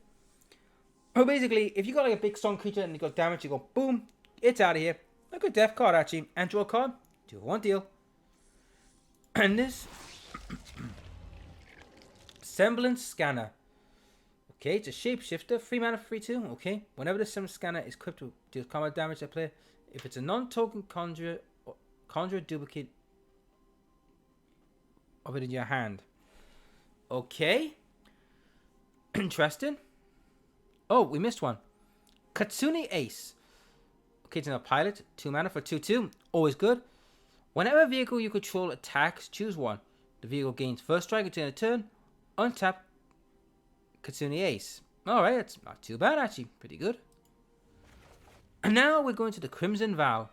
Oh, basically, if you got like a big strong creature and you got damage, you go, boom, it's out of here. A good death card, actually. And draw a card. 2-for-1 deal. And this Semblance Scanner. Okay, it's a shapeshifter. 3 mana for 3/2. Okay. Whenever the Semblance Scanner is equipped to deal combat damage to a player, if it's a non-token conjure a duplicate of it in your hand. Okay. Interesting. Oh, we missed one. Katsune Ace. Okay, it's a pilot. 2 mana for 2/2. Always good. Whenever a vehicle you control attacks, choose 1. The vehicle gains first strike until a turn. Untap Katsune Ace. Alright, it's not too bad actually. Pretty good. And now we're going to the Crimson Vow.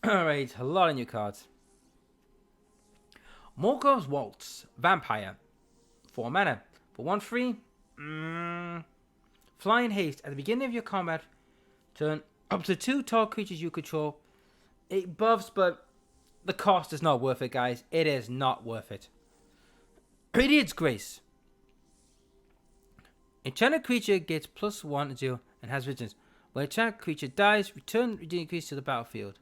Alright, a lot of new cards. Morgoth's Waltz. Vampire. 4 mana. For 1/3. Flying Haste. At the beginning of your combat turn, up to 2 target creatures you control It buffs, but the cost is not worth it, guys. It is not worth it. Radiant's Grace. Enchanted creature gets +1/0 and has vigilance. When enchanted creature dies, return Radiant Grace to the battlefield.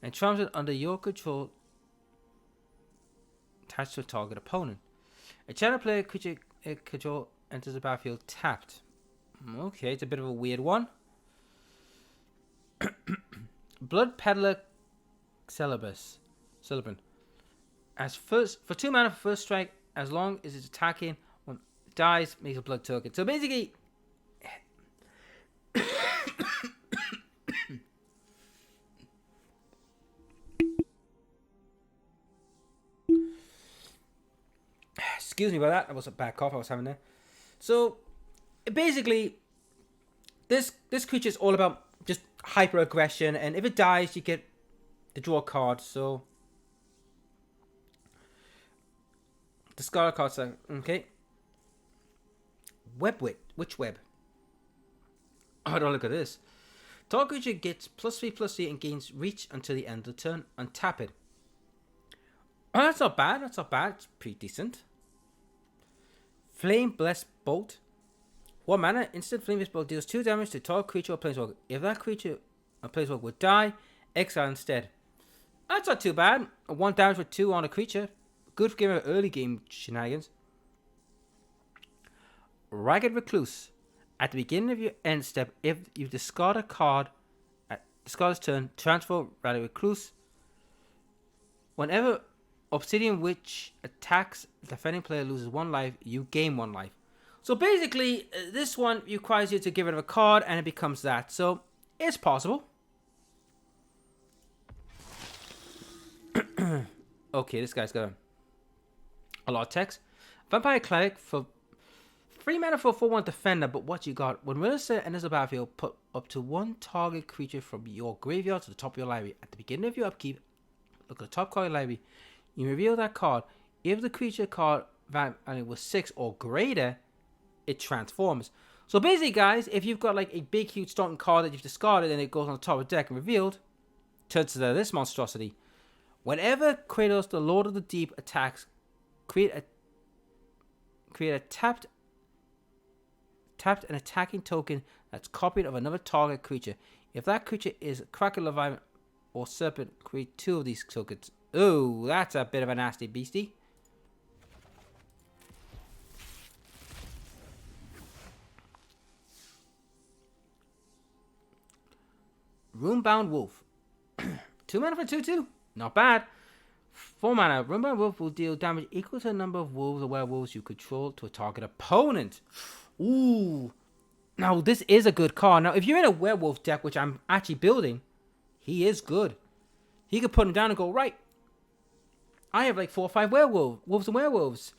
And transfer it under your control attached to a target opponent. Enchanted player creature control enters the battlefield tapped. Okay, it's a bit of a weird one. Blood Peddler Celeban. As first for 2 mana for first strike, as long as it's attacking, when it dies, makes a blood token. So basically, excuse me about that. That was a bad cough I was having there. So basically, this creature is all about just hyper aggression, and if it dies, you get to draw a card. So discard a card. So okay. Which web? Oh, don't look at this. Target creature gets +3/+3 and gains reach until the end of the turn. Untap it. Oh, that's not bad. That's not bad. It's pretty decent. Flame Blessed Bolt. 1 mana, instant Flame Blessed Bolt deals 2 damage to target creature or planeswalker. If that creature or planeswalker would die, exile instead. That's not too bad. 1 damage for 2 on a creature. Good for game of early game shenanigans. Ragged Recluse. At the beginning of your end step, if you discard a card at discard's turn, transfer Ragged Recluse. Whenever Obsidian Witch attacks, the defending player loses 1 life, you gain 1 life. So basically, this one requires you to give it a card and it becomes that. So it's possible. Okay, this guy's got a lot of text. Vampire Cleric for 3 mana for a 4/1 defender, but what you got? When Wilson enters the battlefield, put up to 1 target creature from your graveyard to the top of your library. At the beginning of your upkeep, look at the top card of your library. You reveal that card. If the creature card value was 6 or greater, it transforms. So basically, guys, if you've got like a big, huge starting card that you've discarded and it goes on the top of the deck and revealed, turns to this monstrosity. Whenever Kratos, the Lord of the Deep, attacks, create a tapped an attacking token that's copied of another target creature. If that creature is Kraken, Leviathan, or Serpent, create 2 of these tokens. Oh, that's a bit of a nasty beastie. Runebound Wolf. 2 mana for 2/2. Not bad. 4 mana. Runebound Wolf will deal damage equal to the number of wolves or werewolves you control to a target opponent. Ooh. Now, this is a good card. Now, if you're in a werewolf deck, which I'm actually building, he is good. He could put him down and go, right, I have like 4 or 5 wolves and werewolves.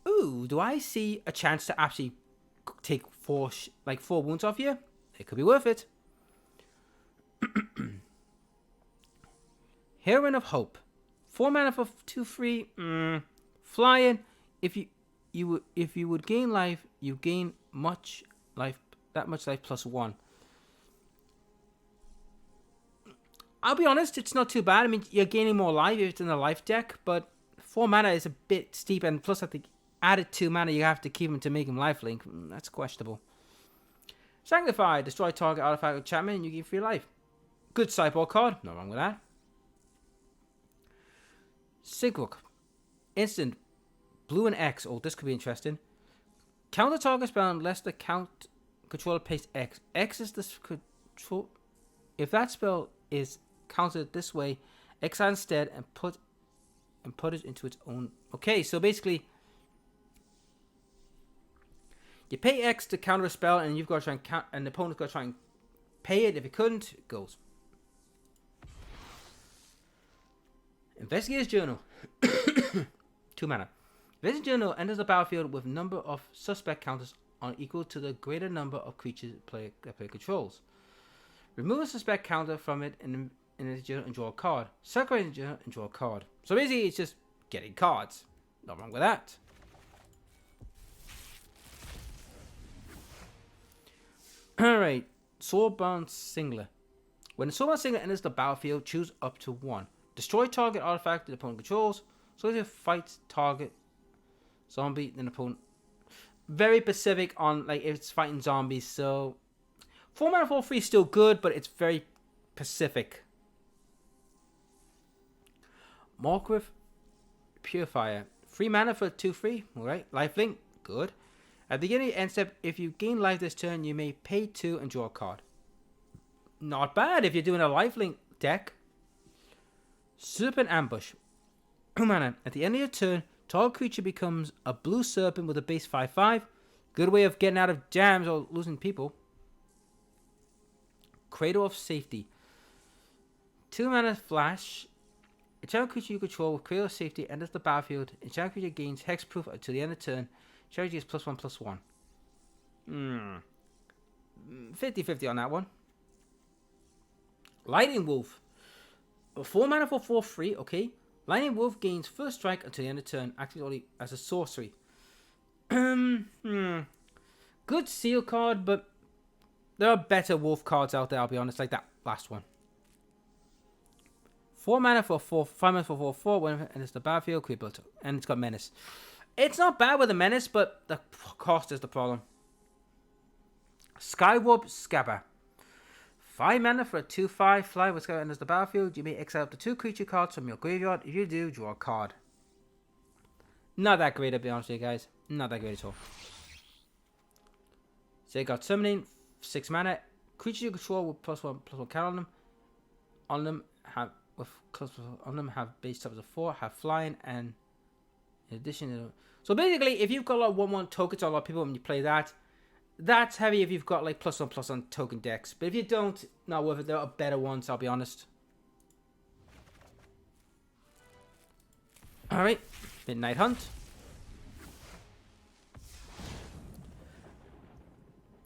Ooh, do I see a chance to actually take 4 wounds off here? It could be worth it. Heroine of Hope. 4 mana for 2/3. Flying. If you would gain life, you gain much life. That much life +1. I'll be honest, it's not too bad. I mean, you're gaining more life if it's in a life deck, but 4 mana is a bit steep, and plus I think added 2 mana you have to keep him to make him lifelink. That's questionable. Sanctify. Destroy target artifact with enchantment and you gain 3 life. Good sideboard card. Not wrong with that. Sigwok. Instant. Blue and X. Oh, this could be interesting. Counter target spell unless the controller pays X. X is the control. If that spell is countered this way, exile instead and put it into its own. Okay, so basically, you pay X to counter a spell, and you've got to try and count, and the opponent's got to try and pay it. If it couldn't, it goes. Investigator's Journal. 2 mana. Investigator's Journal enters the battlefield with number of suspect counters on equal to the greater number of creatures player controls. Remove a suspect counter from it in the journal and draw a card. Circle in the journal and draw a card. So basically, it's just getting cards. Not wrong with that. Alright. Swordbound Singler. When the Soulbound Signal enters the battlefield, choose up to 1. Destroy target artifact the opponent controls. So if you fight target zombie, then opponent. Very specific on like if it's fighting zombies. So 4 mana 4/3 is still good, but it's very specific. Morkrith Purifier. 3 mana for 2/3. Alright. Lifelink. Good. At the beginning of end step, if you gain life this turn, you may pay 2 and draw a card. Not bad if you're doing a lifelink deck. Serpent Ambush. 2 mana. At the end of your turn, target creature becomes a blue serpent with a base 5/5. Good way of getting out of jams or losing people. Cradle of Safety. 2 mana flash. Enchant creature you control with Cradle of Safety enters the battlefield. Enchant creature gains hexproof until the end of the turn. Strategy is +1/+1. 50-50 on that one. Lightning Wolf. 4 mana for 4/3, okay. Lightning Wolf gains first strike until the end of the turn, acting only as a sorcery. Good seal card, but there are better wolf cards out there, I'll be honest, like that last one. 4 mana for 4, 5 mana for 4/4, when it's the battlefield, create and it's got Menace. It's not bad with a Menace, but the cost is the problem. Skywarp Scabba. 5 mana for a 2/5 fly with Scabba enters the battlefield. You may exile up to 2 creature cards from your graveyard. If you do, draw a card. Not that great, to be honest with you guys. Not that great at all. So you got Summoning, 6 mana. Creatures you control with +1/+1 count on them. Have base types of 4, have flying, and in addition, so basically, if you've got like 1/1 tokens, a lot of people when you play that, that's heavy if you've got like +1/+1 token decks. But if you don't, not worth it. There are better ones, I'll be honest. Alright, Midnight Hunt.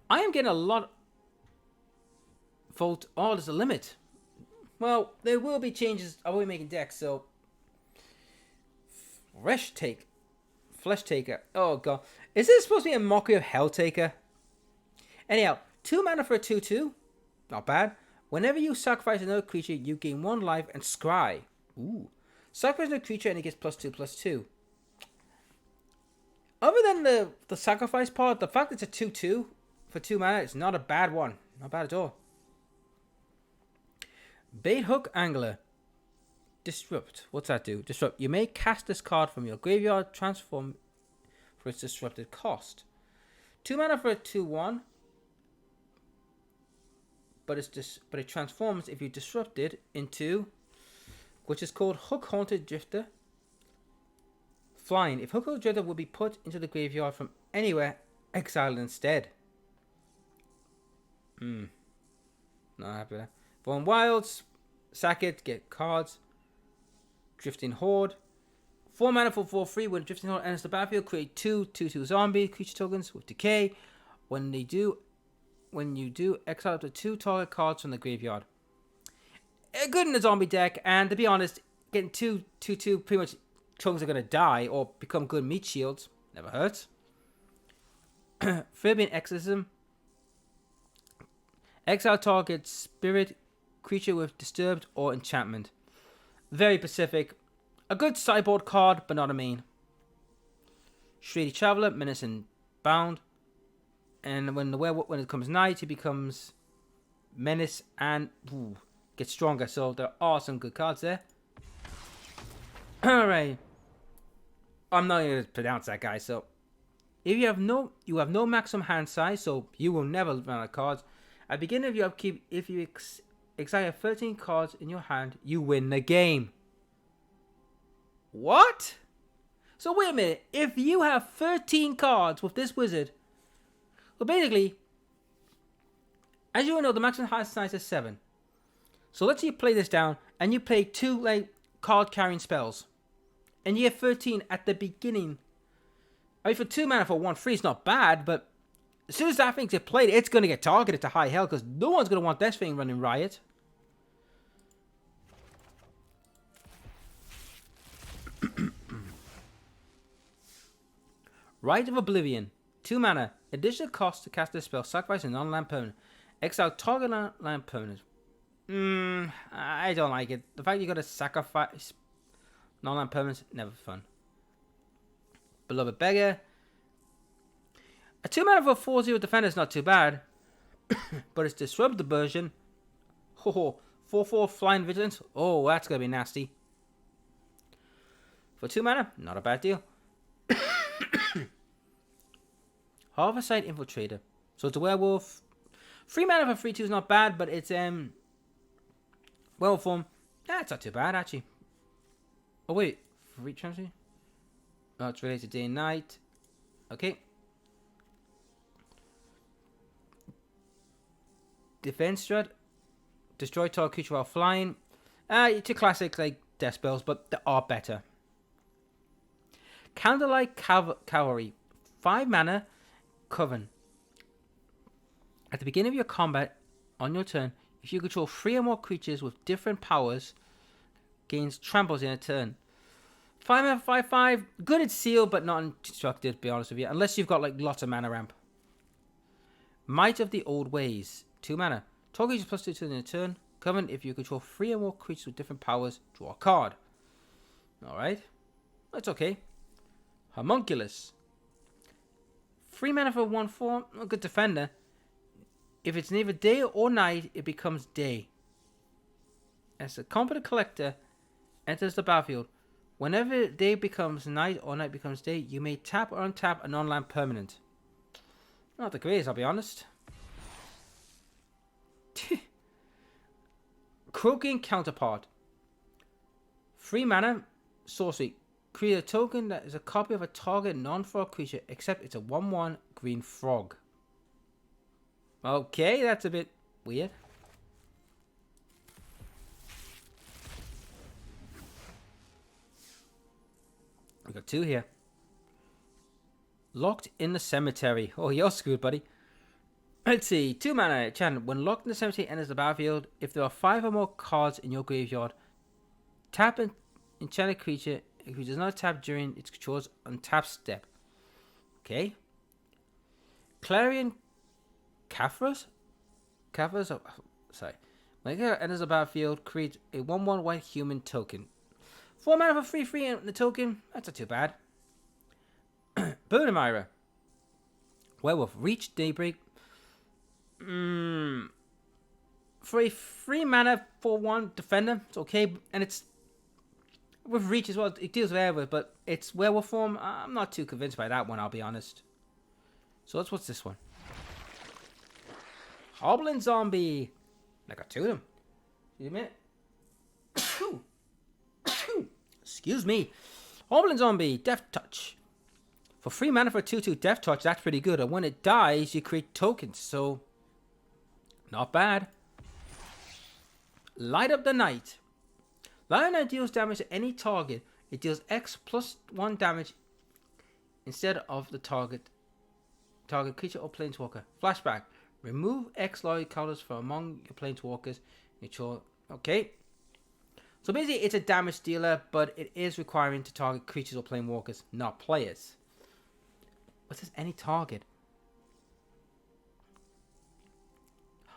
I am getting a lot. Vote. Oh, there's a limit. Well, there will be changes. I will be making decks, so. Flesh Taker. Oh god. Is this supposed to be a mockery of Helltaker? Anyhow, 2 mana for a 2/2. Not bad. Whenever you sacrifice another creature, you gain 1 life and scry. Ooh. Sacrifice another creature and it gets +2/+2. Other than the sacrifice part, the fact it's a 2/2 for 2 mana is not a bad one. Not bad at all. Bait Hook Angler. Disrupt. What's that do? Disrupt. You may cast this card from your graveyard, transform for its disrupted cost. 2 mana for a 2/1. But it transforms if you disrupt it into, which is called Hook Haunted Drifter. Flying. If Hook Haunted Drifter will be put into the graveyard from anywhere, exiled instead. Not happy with that. Von Wilds, sack it, get cards. Drifting Horde. 4 mana for 4/3. When Drifting Horde enters the battlefield, create 2/2/2 zombie creature tokens with decay. When you do, exile up to 2 target cards from the graveyard. Good in the zombie deck, and to be honest, getting 2/2 pretty much tokens are gonna die or become good meat shields. Never hurts. Fabian Exorcism. Exile target spirit creature with disturbed or enchantment. Very specific. A good sideboard card, but not a main. Shady Traveler, Menace and Bound. And when it comes night, he becomes Menace and gets stronger. So there are some good cards there. Alright. I'm not going to pronounce that, guy. So if you have no maximum hand size, so you will never run out of cards. At the beginning of your upkeep, if you exile 13 cards in your hand, you win the game. What? So wait a minute. If you have 13 cards with this wizard, well, basically, as you all know, the maximum hand size is 7. So let's say you play this down and you play 2 card carrying spells, and you have 13 at the beginning. I mean, for 2 mana for 1/3 is not bad, but as soon as that thing gets played, it's going to get targeted to high hell because no one's going to want this thing running riot. Rite of Oblivion. 2 mana. Additional cost to cast this spell. Sacrifice a non-land permanent. Exile target land permanent. I don't like it. The fact you gotta sacrifice non-land permanents, never fun. Beloved Beggar. A 2-mana for 4/0 defender is not too bad, but it's disrupted version. Oh, 4/4 flying vigilance. Oh, that's gonna be nasty. For 2 mana, not a bad deal. Harvestside Infiltrator. So it's a werewolf. 3 mana for 3/2 is not bad, but it's werewolf form. It's not too bad actually. Oh wait, free transfer. Oh, it's related to day and night. Okay. Defense strat. Destroy target creature while flying. It's a classic like death spells, but there are better. Candlelight Cavalry. 5 mana. Coven. At the beginning of your combat, on your turn, if you control 3 or more creatures with different powers, gains tramples in a turn. 5 mana 5/5. Good at seal, but not instructed, to be honest with you. Unless you've got like lots of mana ramp. Might of the Old Ways. 2 mana. Target creatures plus 2 in a turn. Coven, if you control 3 or more creatures with different powers, draw a card. Alright. That's okay. Homunculus. 3 mana for 1/4. A good defender. If it's neither day or night, it becomes day. As a competent collector enters the battlefield, whenever day becomes night or night becomes day, you may tap or untap a non-land permanent. Not the greatest, I'll be honest. Croaking Counterpart. 3 mana, sorcery. Create a token that is a copy of a target non-frog creature, except it's a 1/1 green frog. Okay, that's a bit weird. We got 2 here. Locked in the Cemetery. Oh, you're screwed, buddy. Let's see. 2 mana. Enchantment. When locked in the cemetery enters the battlefield, if there are 5 or more cards in your graveyard, tap an enchanted creature. If it does not tap during its control's untap step. Okay. Clarion Caphras? Caphras? Oh, sorry. When it enters the battlefield, create a 1/1 white human token. 4 mana for 3/3 and the token. That's not too bad. Burnamira. Werewolf. Reach Daybreak. For a 3 mana for 1 defender, it's okay. And it's with Reach as well. It deals with werewolf, but it's werewolf form. I'm not too convinced by that one, I'll be honest. So what's this one? Hoblin Zombie. I got 2 of them. Wait a minute. Excuse me. Hoblin Zombie. Death Touch. For 3 mana for a 2/2 Death Touch, that's pretty good. And when it dies, you create tokens. So, not bad. Light Up the Night. Light Up the Night deals damage to any target. It deals X plus 1 damage instead of the target creature or planeswalker. Flashback. Remove X loyalty counters from among your planeswalkers. Okay. So basically, it's a damage dealer, but it is requiring to target creatures or planeswalkers, not players. What's this? Any target.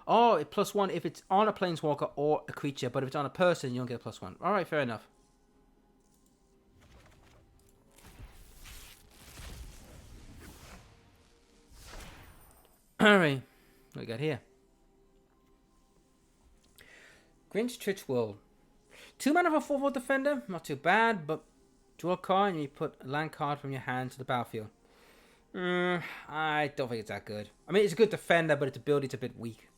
Oh, it +1 if it's on a planeswalker or a creature, but if it's on a person, you don't get a +1. Alright, fair enough. Alright, what we got here? Grinch Trich World. 2 mana for 4/4 defender, not too bad, but draw a card and you put a land card from your hand to the battlefield. I don't think it's that good. I mean, it's a good defender, but its ability's a bit weak.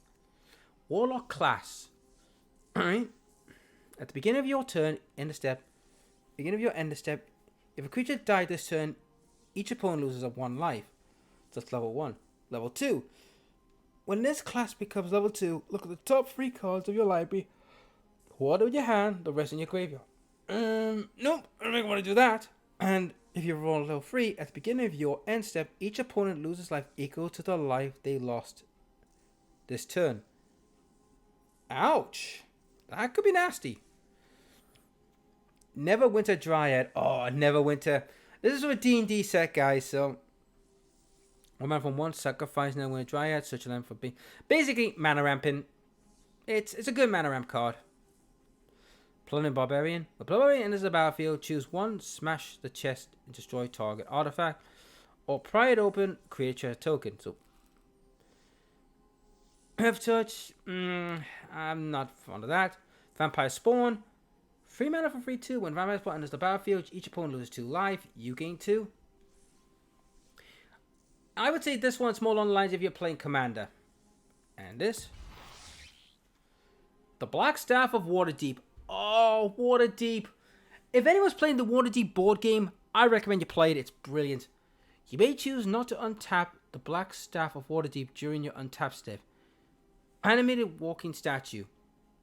Warlock Class. Alright. At the beginning of your turn, end of step. Beginning of your end of step. If a creature died this turn, each opponent loses 1 life. So that's level 1. Level 2. When this class becomes level 2, look at the top 3 cards of your library. One in your hand, the rest in your graveyard. Nope, I don't want to do that. And if you roll level 3, at the beginning of your end step, each opponent loses life equal to the life they lost this turn. Ouch. That could be nasty. Neverwinter Dryad. Oh, Neverwinter. This is a D&D set, guys, so 1 mana from 1, sacrifice Neverwinter Dryad, search a land for B. Basically, mana ramping. It's a good mana ramp card. Plundering Barbarian. The Barbarian enters the battlefield. Choose one, smash the chest, and destroy target artifact. Or pry it open, create a token. So, Earth Touch. I'm not fond of that. Vampire Spawn. 3 mana for free 2. When Vampire Spawn enters the battlefield, each opponent loses 2 life. You gain 2. I would say this one's more along the lines if you're playing Commander. And this. The Black Staff of Waterdeep. Oh, Waterdeep. If anyone's playing the Waterdeep board game, I recommend you play it. It's brilliant. You may choose not to untap the Black Staff of Waterdeep during your untap step. Animated walking statue.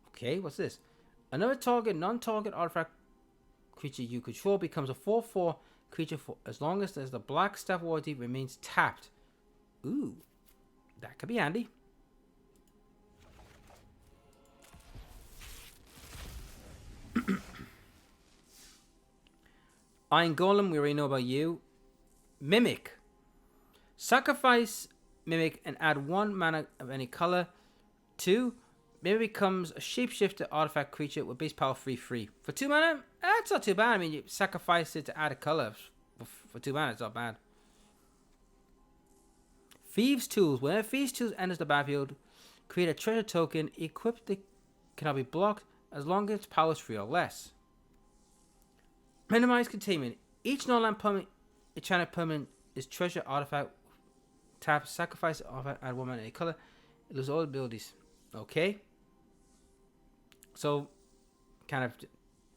Okay, what's this? Another target, non-target artifact creature you control becomes a 4/4 creature for as long as the Black Staff of Waterdeep remains tapped. Ooh, that could be handy. Iron Golem, we already know about you. Mimic. Sacrifice Mimic and add 1 mana of any color. 2. Mimic becomes a shapeshifter artifact creature with base power 3/3. For 2 mana, that's not too bad. I mean, you sacrifice it to add a color. For 2 mana, it's not bad. Thieves' Tools. Whenever Thieves' Tools enters the battlefield, create a treasure token. Equipped that cannot be blocked as long as its power is 3 or less. Minimize containment. Each non-land permanent, enchanted permanent is treasure artifact. Tap, sacrifice artifact, add 1 mana any color. It loses all abilities. Okay. So, kind of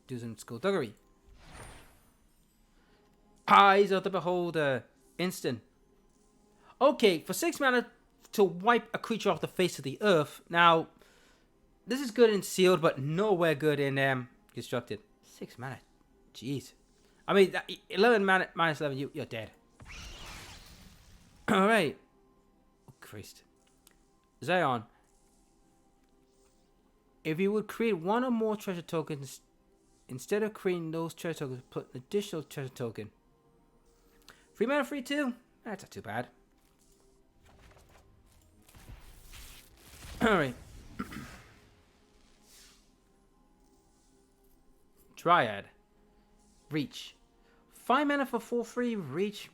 do some skullduggery. Eyes of the Beholder. Instant. Okay, for 6 mana to wipe a creature off the face of the earth. Now, this is good in sealed, but nowhere good in constructed. 6 mana. Jeez. I mean, 11 mana, minus 11, you're dead. Alright. Oh, Christ. Zion. If you would create 1 or more treasure tokens, instead of creating those treasure tokens, put an additional treasure token. 3 mana, free 2? That's not too bad. Alright. Dryad. Reach. 5 mana for 4/3. Reach.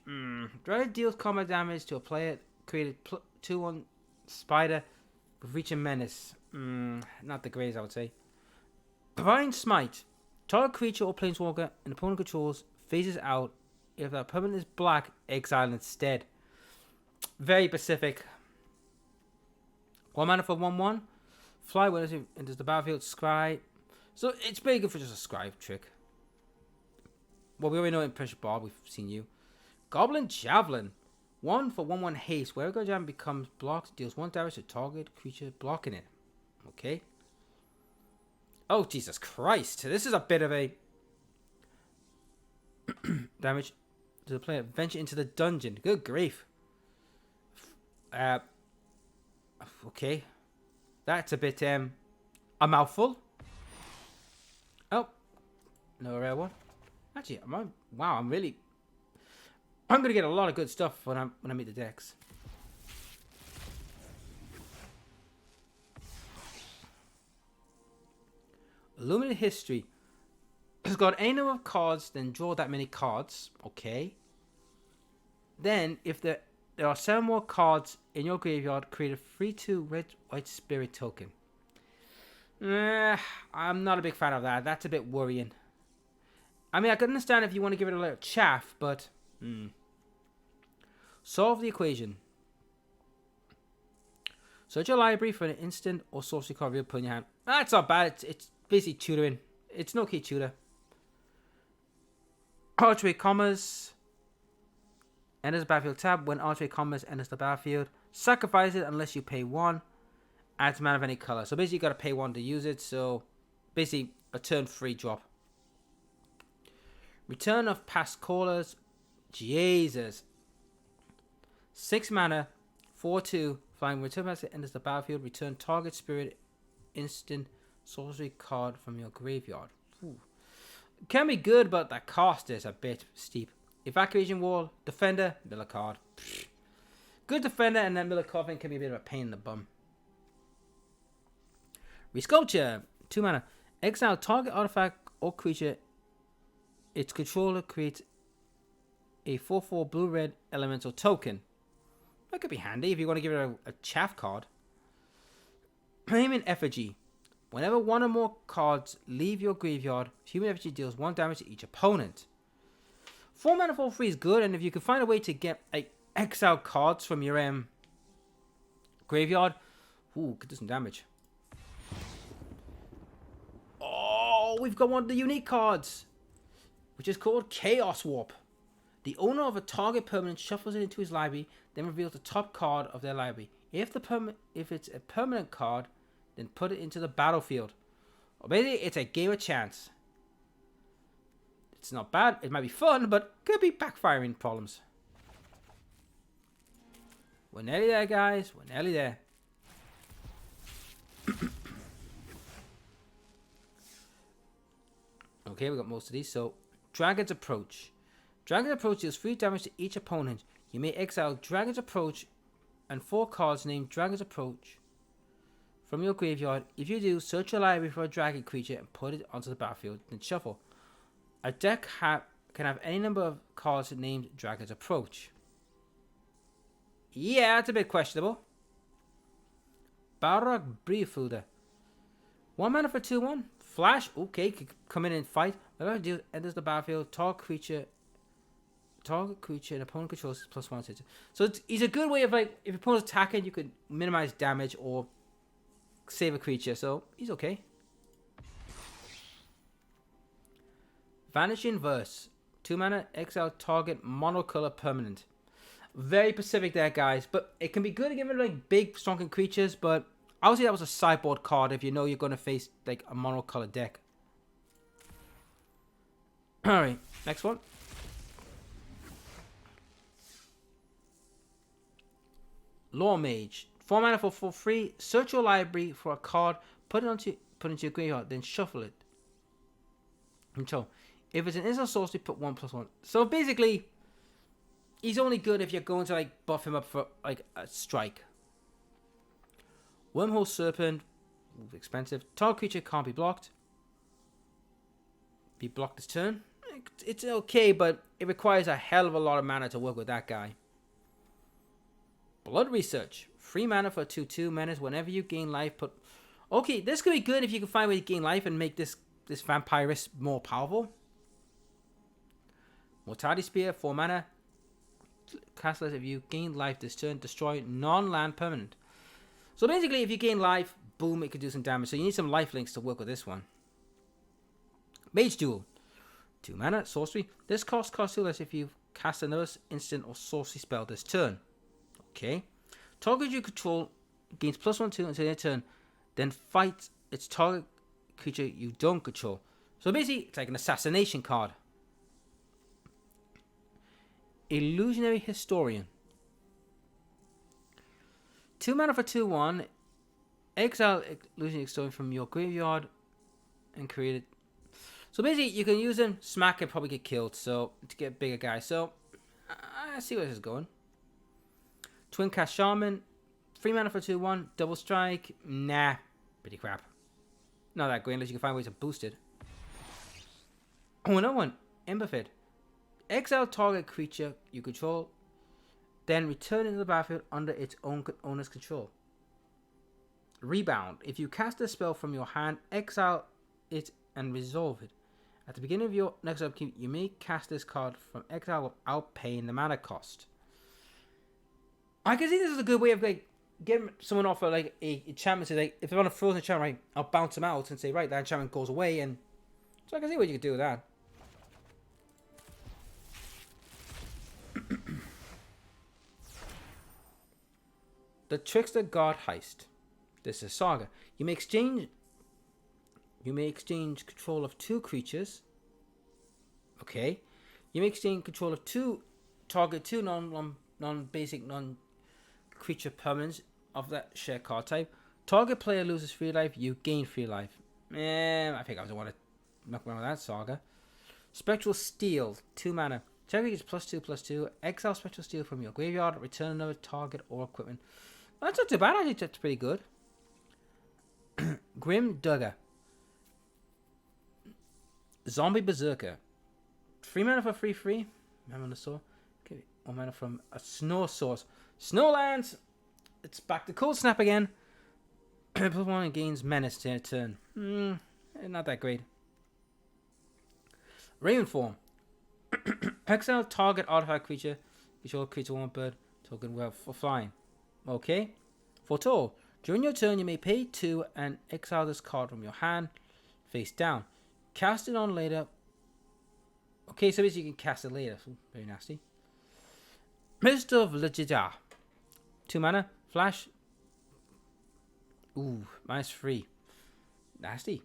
Dryad deals combat damage to a player. Created 2/1 spider with Reach and Menace. Not the greatest, I would say. Divine Smite. Target creature or planeswalker an opponent controls phases out. If that permanent is black, exile instead. Very specific. 1 mana for 1/1. Fly when it enters the battlefield. Scry. So it's pretty good for just a scry trick. Well, we already know in Pressure Bob, we've seen you. Goblin Javelin. 1 for 1/1 haste. Wherever Goblin Javelin becomes blocked, deals 1 damage to target creature blocking it. Okay. Oh, Jesus Christ. This is a bit of a damage to the player. Venture into the dungeon. Good grief. Okay. That's a bit, a mouthful. Oh. No rare one. Actually, I'm going to get a lot of good stuff when I meet the decks. Illuminated History. It's got any number of cards, then draw that many cards. Okay. Then, if there are 7 more cards in your graveyard, create a 3/2 red-white spirit token. I'm not a big fan of that. That's a bit worrying. I mean, I can understand if you want to give it a little chaff, but... Solve the equation. Search your library for an instant or sorcery card you'll put in your hand. That's not bad. It's basically tutoring. It's an okay tutor. Archway Commerce. Enters the battlefield tab. When Archway Commerce enters the battlefield, sacrifice it unless you pay 1. Adds mana of any color. So basically you got to pay 1 to use it. So basically a turn 3 drop. Return of Past Callers. Jesus. 6 mana. 4/2. Flying. Return as it enters the battlefield. Return target spirit instant sorcery card from your graveyard. Ooh. Can be good, but the cost is a bit steep. Evacuation Wall. Defender. Miller card. Good defender, and then Miller Coffin can be a bit of a pain in the bum. Resculpture. 2 mana. Exile target artifact or creature. Its controller creates a 4/4 blue-red elemental token. That could be handy if you want to give it a chaff card. Human Effigy. Whenever one or more cards leave your graveyard, Human Effigy deals 1 damage to each opponent. 4 mana for free is good, and if you can find a way to get exile cards from your graveyard, ooh, could do some damage. Oh, we've got one of the unique cards, which is called Chaos Warp. The owner of a target permanent shuffles it into his library, then reveals the top card of their library. If it's a permanent card, then put it into the battlefield. Or basically, it's a game of chance. It's not bad. It might be fun, but could be backfiring problems. We're nearly there, guys. We're nearly there. Okay, we got most of these. So, Dragon's Approach. Dragon's Approach deals 3 damage to each opponent. You may exile Dragon's Approach and 4 cards named Dragon's Approach from your graveyard. If you do, search your library for a dragon creature and put it onto the battlefield, then shuffle. A deck can have any number of cards named Dragon's Approach. Yeah, that's a bit questionable. Balrog Briefielder. 1 mana for 2/1. Flash. Okay, could come in and fight. Whatever do enters the battlefield. Target creature and opponent controls +1. So he's a good way of, like, if your opponent's attacking, you could minimize damage or save a creature. So he's okay. Vanishing Verse. 2 mana, exile target monocolor permanent. Very specific there, guys. But it can be good against like big, strong creatures. But I would say that was a sideboard card if you know you're going to face like a monocolor deck. Alright, next one. Lore Mage. 4 mana for free. Search your library for a card. Put it into your graveyard. Then shuffle it. Control. If it's an instant sorcery, put 1/1. So basically, he's only good if you're going to like buff him up for like a strike. Wormhole Serpent. Ooh, expensive. Target creature can't be blocked. Be blocked this turn. It's okay, but it requires a hell of a lot of mana to work with that guy. Blood Research. 3 mana for 2/2 menace. Whenever you gain life, put... Okay, this could be good if you can find a way to gain life and make this Vampirus more powerful. Mortality Spear. 4 mana. Cast less if you gain life this turn. Destroy non-land permanent. So basically, if you gain life, boom, it could do some damage. So you need some life links to work with this one. Mage Duel. 2 mana. Sorcery. This costs 2 less if you cast another instant or sorcery spell this turn. Okay. Target you control gains +1/+2 until their turn. Then fight its target creature you don't control. So basically, it's like an assassination card. Illusionary Historian. 2 mana for 2/1. Exile Illusionary Historian from your graveyard and create it. So basically, you can use him, smack, and probably get killed. So to get bigger guys. So I see where this is going. Twin Cast Shaman. 3 mana for 2/1. Double Strike. Nah, pretty crap. Not that great unless you can find ways to boost it. Oh, another one. Emberfed. Exile target creature you control, then return into the battlefield under its own owner's control. Rebound. If you cast a spell from your hand, exile it and resolve it. At the beginning of your next upkeep, you may cast this card from exile without paying the mana cost. I can see this is a good way of like getting someone off of like a enchantment. So like, if they're on a frozen enchantment, right, I'll bounce them out and say, right, that enchantment goes away, and so I can see what you could do with that. The Trickster God Heist. This is Saga. You may exchange control of 2 creatures. Okay. You may exchange control of 2 non-basic non-creature permanents of that shared card type. Target player loses 3 life. You gain 3 life. I think I don't want to knock around with that, Saga. Spectral Steel. 2 mana. Target is +2/+2. Exile Spectral Steel from your graveyard. Return another target or equipment. That's not too bad. I think that's pretty good. Grim Dugger. Zombie Berserker. 3 mana for 3/3. Mana on the sword. Okay, 1 mana from a Snow Source. Snowlands! It's back to Cold Snap again. Plus 1 gains Menace to a turn. Not that great. Raven Form. Exile target artifact creature. Control creature 1 bird. Token well for flying. Okay. Foretold. During your turn, you may pay 2 and exile this card from your hand face down. Cast it on later. Okay, so basically you can cast it later. Ooh, very nasty. Mist of Legida. 2 mana. Flash. Ooh, -3. Nasty.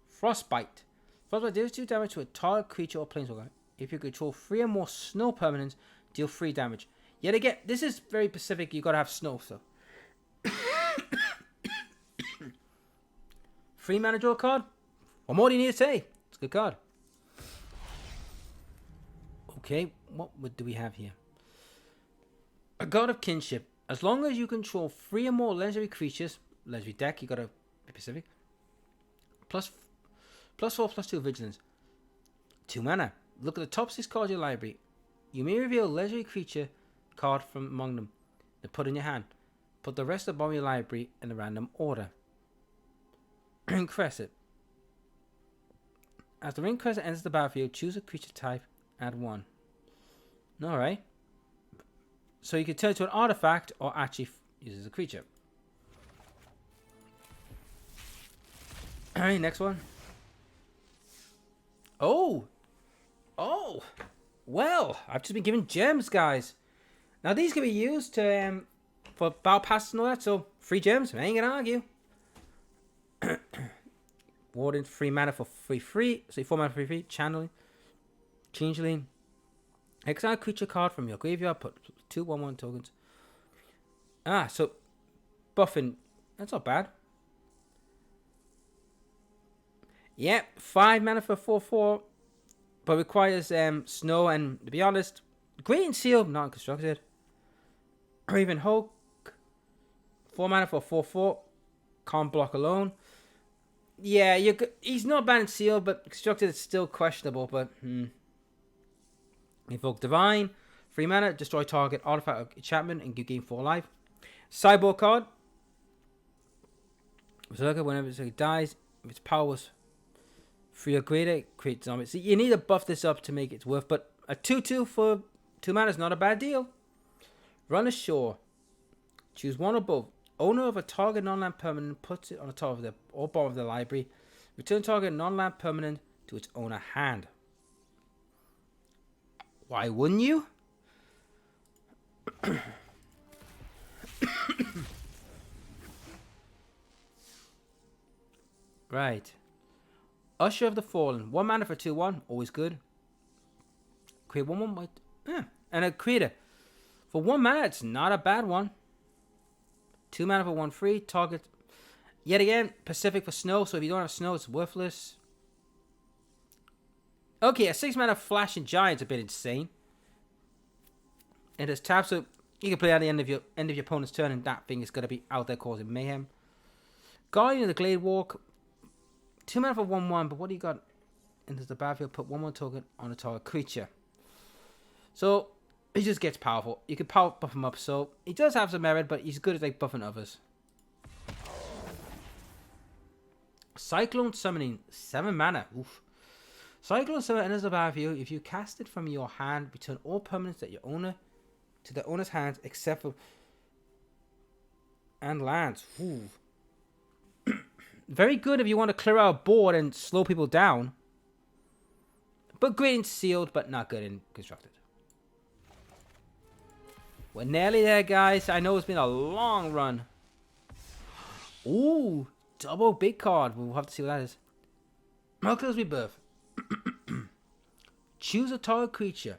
Frostbite. Frostbite deals 2 damage to a target creature or planeswalker. If you control 3 or more snow permanents, deal 3 damage. Yet again, this is very specific. You gotta have snow, so. 3 mana draw card. What more do you need to say? It's a good card. Okay, what do we have here? A God of Kinship. As long as you control 3 or more legendary creatures, legendary deck, you gotta be specific. +4/+2 vigilance. 2 mana. Look at the top 6 cards of your library. You may reveal a legendary creature card from among them. Then put in your hand. Put the rest above your library in a random order. Ring Crescent. As the Ring Crescent enters the battlefield, choose a creature type. Add 1. Alright. So you can turn it to an artifact or actually use it as a creature. Alright, next one. Oh! Well, I've just been given gems, guys. Now these can be used to for battle passes and all that, so 3 gems, I ain't gonna argue. Warden, 3 mana for 3/3. So 4 mana for 3/3. Channeling. Changeling. Exile creature card from your graveyard. Put 2 1/1 tokens. So buffing. That's not bad. Yep, 5 mana for 4/4. But requires snow and, to be honest, Great Seal, not constructed. Raven Hulk. 4 mana for 4/4. Can't block alone. Yeah, he's not banned Seal, but constructed is still questionable. But Invoke Divine, 3 mana, destroy target artifact or enchantment and you gain 4 life. Cyborg card. Berserker, whenever it dies, if its power was 3 or greater, create zombies. So you need to buff this up to make it worth, but a 2/2 for 2 mana is not a bad deal. Run ashore. Choose 1 or both. Owner of a target non-land permanent puts it on the top of the or bottom of the library. Return target non-land permanent to its owner hand. Why wouldn't you? Right. Usher of the Fallen. 1 mana for 2/1. Always good. Create 1/1 white. And a creator. For 1 mana, it's not a bad one. 2 mana for 1/3. Target. Yet again, Pacific for snow. So if you don't have snow, it's worthless. Okay, a 6 mana Flash and Giant's a bit insane. It has tap, so you can play at the end of your opponent's turn, and that thing is going to be out there causing mayhem. Guardian of the Glade Walk. 2 mana for 1/1, but what do you got? Into the battlefield, put 1/1 token on a target creature. So he just gets powerful. You can power buff him up, so he does have some merit, but he's good at like buffing others. Cyclone Summoning, 7 mana. Oof. Cyclone Summon enters the battlefield. If you cast it from your hand, return all permanents that your owner to the owner's hands except for and lands. Ooh. Very good if you want to clear out a board and slow people down. But great in sealed, but not good in constructed. We're nearly there, guys. I know it's been a long run. Ooh, double big card. We'll have to see what that is. Miraculous Rebirth. Choose a target creature.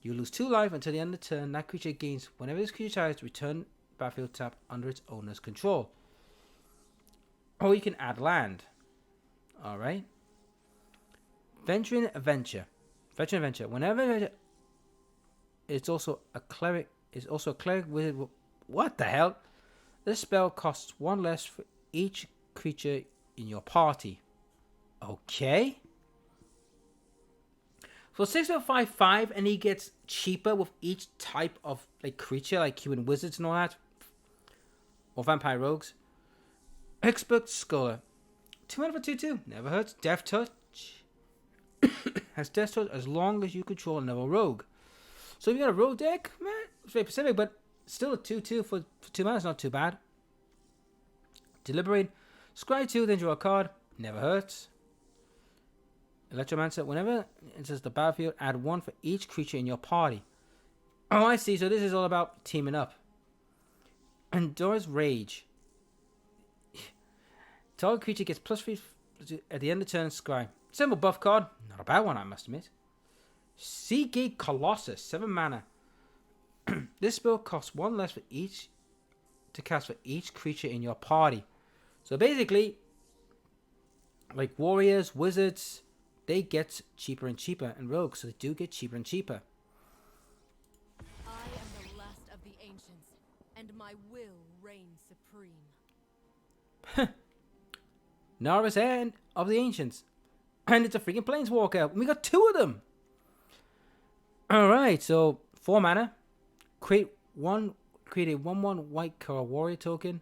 You lose 2 life until the end of the turn. That creature gains whenever this creature tries to return battlefield tap under its owner's control. Or you can add land. Alright. Venturing Adventure. Whenever it's also a cleric. It's also a cleric wizard. What the hell? This spell costs 1 less for each creature in your party. Okay. So 6.55, and he gets cheaper with each type of like creature, like human wizards and all that, or vampire rogues. Expert Scholar, 2 mana for 2/2, never hurts. Death Touch has Death Touch as long as you control another rogue. So if you got a rogue deck, man, it's very specific, but still a 2/2 for 2 mana is not too bad. Deliberate, scry 2, then draw a card, never hurts. Electromancer, whenever it enters the battlefield, add 1 for each creature in your party. Oh, I see. So this is all about teaming up. Endor's Rage. Target creature gets +3 at the end of turn. Scry. Simple buff card. Not a bad one, I must admit. Seagate Colossus. 7 mana. This spell costs 1 less for each to cast for each creature in your party. So basically, like warriors, wizards, they get cheaper and cheaper, and rogues, so they do get cheaper and cheaper. I am the last of the ancients, and my will reigns supreme. Naris End of the Ancients. And it's a freaking Planeswalker. We got 2 of them. Alright, so 4 mana. Create a 1/1 white color warrior token.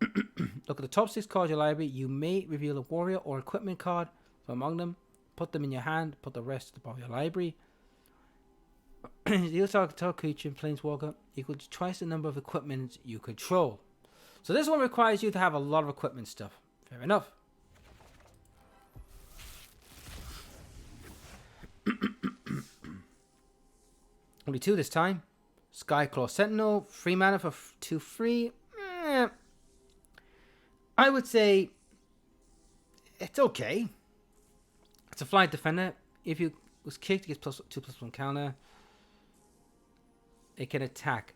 Look at the top 6 cards of your library. You may reveal a warrior or equipment card from among them. Put them in your hand. Put the rest at the bottom of your library. You target creature in Planeswalker equal to twice the number of equipment you control. So this one requires you to have a lot of equipment stuff. Fair enough. Only 2 this time. Skyclaw Sentinel, 3 mana for 2 free. I would say it's okay. It's a flight defender. If you was kicked, it gets +2/+1 counter. It can attack.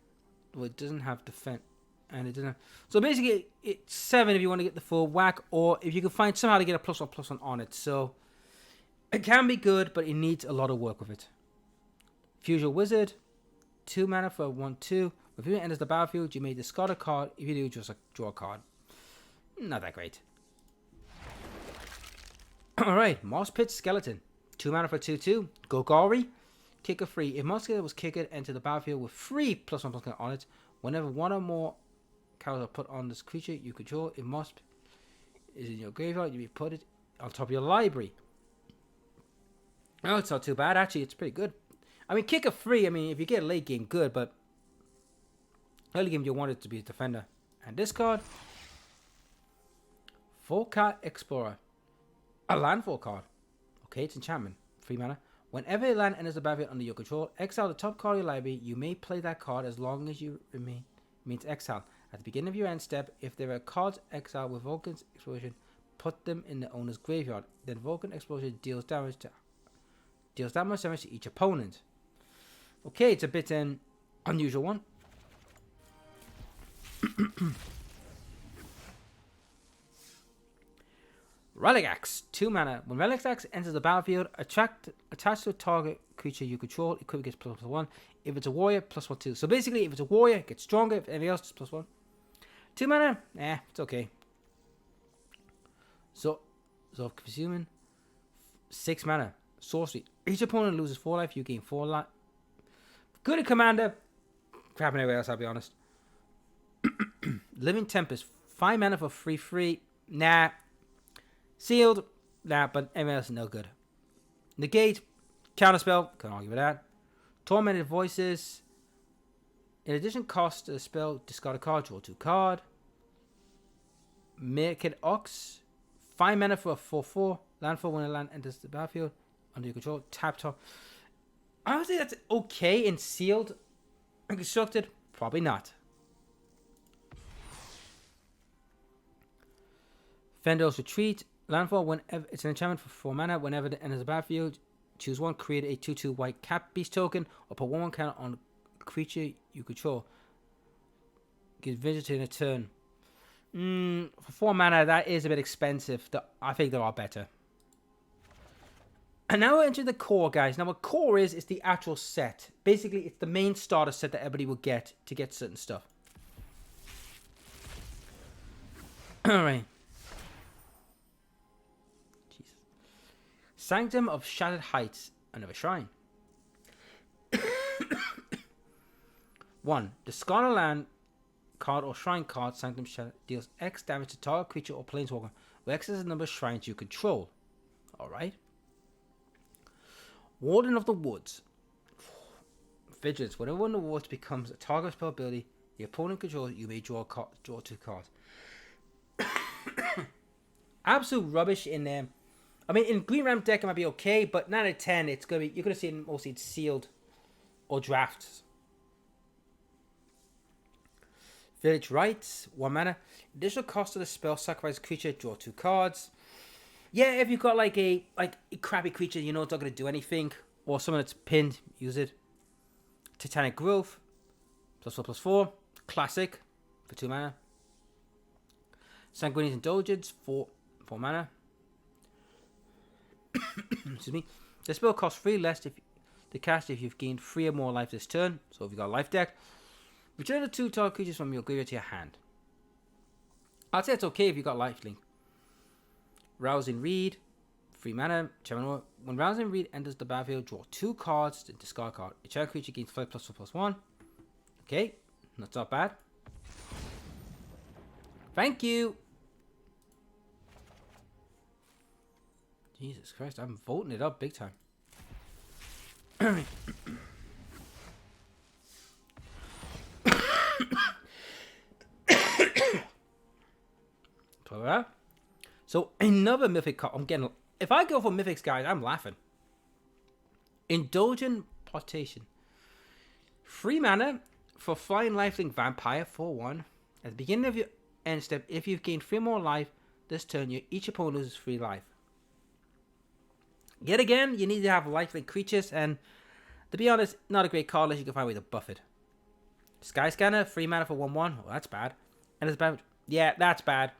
Well, it doesn't have defense, and it doesn't. So basically, it's 7 if you want to get the full whack, or if you can find somehow to get a +1/+1 on it. So it can be good, but it needs a lot of work with it. Fusion Wizard, 2 mana for 1/2. If you enters the battlefield, you may discard a card. If you do, just draw a card. Not that great. Alright, Moss Pit Skeleton. 2 mana for 2/2. Golgari. Kicker free. If Moss Skeleton was kicked, enter the battlefield with 3 +1/+1 on it. Whenever 1 or more cards are put on this creature you control, if Moss is in your graveyard, you may put it on top of your library. Oh, it's not too bad. Actually, it's pretty good. I mean, kicker free, I mean, if you get a late game, good, but early game, you want it to be a defender. And this card, Volcat Explorer. A landfall card. Okay, it's enchantment. 3 mana. Whenever a land enters the battlefield under your control, exile the top card of your library. You may play that card as long as you remains exiled. At the beginning of your end step, if there are cards exiled with Vulcan's Explosion, put them in the owner's graveyard. Then Vulcan Explosion deals that much damage to each opponent. Okay, it's a bit an unusual one. Relic Axe, 2 mana. When Relic Axe enters the battlefield, attach to a target creature you control. Equipment gets +1. If it's a warrior, +1/+2. So basically, if it's a warrior, it gets stronger. If anything else, it's +1. 2 mana, it's okay. So consuming 6 mana. Sorcery. Each opponent loses 4 life. You gain 4 life. Good at Commander. Crap and everywhere else, I'll be honest. Living Tempest. 5 mana for 3/3. Nah. Sealed. Nah, but everything else is no good. Negate. Counterspell. Can't argue with that. Tormented Voices. In addition, cost the spell. Discard a card. Draw 2 card. Mirked Ox. 5 mana for a 4/4. Landfall when a land enters the battlefield. Under your control. Tap top. I would say that's okay in sealed and constructed. Probably not. Fendel's Retreat. Landfall whenever it's an enchantment for 4 mana. Whenever it enters the battlefield, choose 1. Create a 2/2 white cap beast token or put 1/1 counter on a creature you control. Get visited in a turn. For 4 mana, that is a bit expensive. I think there are better. And now we're into the core, guys. Now what core is the actual set. Basically, it's the main starter set that everybody will get to get certain stuff. Alright. Jesus. Sanctum of Shattered Heights. Another shrine. 1. Discard a land card or shrine card. Sanctum Shattered deals X damage to target creature or planeswalker, where X is the number of shrines you control. Alright. Warden of the Woods. Vigilance. Whenever one of the woods becomes a target spell ability the opponent controls, you may draw 2 cards. Absolute rubbish in them. I mean, in Green Ramp deck it might be okay, but 9 out of 10, it's gonna be, you're gonna see it mostly sealed or drafts. Village Rites, 1 mana. Additional cost of the spell, sacrifice creature, draw 2 cards. Yeah, if you've got like a crappy creature, you know it's not gonna do anything, or someone that's pinned, use it. Titanic Growth, +4/+4, classic for 2 mana. Sanguinius Indulgence, 4 mana. Excuse me. The spell costs 3 less to cast if you've gained 3 or more life this turn. So if you've got a life deck, return the 2 target creatures from your graveyard to your hand. I'd say it's okay if you've got lifelink. Rousing Reed, 3 mana. When Rousing Reed enters the battlefield, draw 2 cards to discard card. Each other creature gains 5 +4/+1. Okay, that's not bad. Thank you. Jesus Christ, I'm voting it up big time. So another mythic card. I'm getting. If I go for mythics, guys, I'm laughing. Indulgent Potation. 3 mana for Flying Lifelink Vampire 4/1. At the beginning of your end step, if you've gained 3 more life this turn, each opponent loses 3 life. Yet again, you need to have lifelink creatures, and to be honest, not a great card unless you can find a way to buff it. Sky Scanner, 3 mana for 1/1. Well, that's bad. And it's bad. Yeah, that's bad.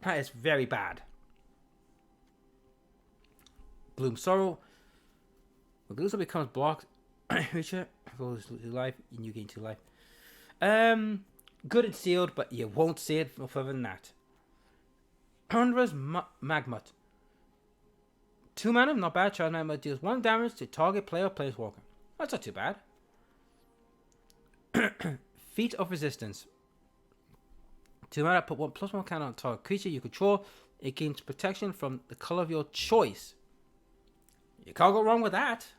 That is very bad. Bloom Sorrow. When Gloomstorm becomes blocked, creature goes 2 life, and you gain 2 life. Good and sealed, but you won't see it no further than that. Hundra's Magmut. 2 mana, not bad. Charge Magmut deals 1 damage to target player or planeswalker. That's not too bad. Feat of Resistance. 2 mana, put 1 +1 counter on target creature you control. It gains protection from the color of your choice. You can't go wrong with that.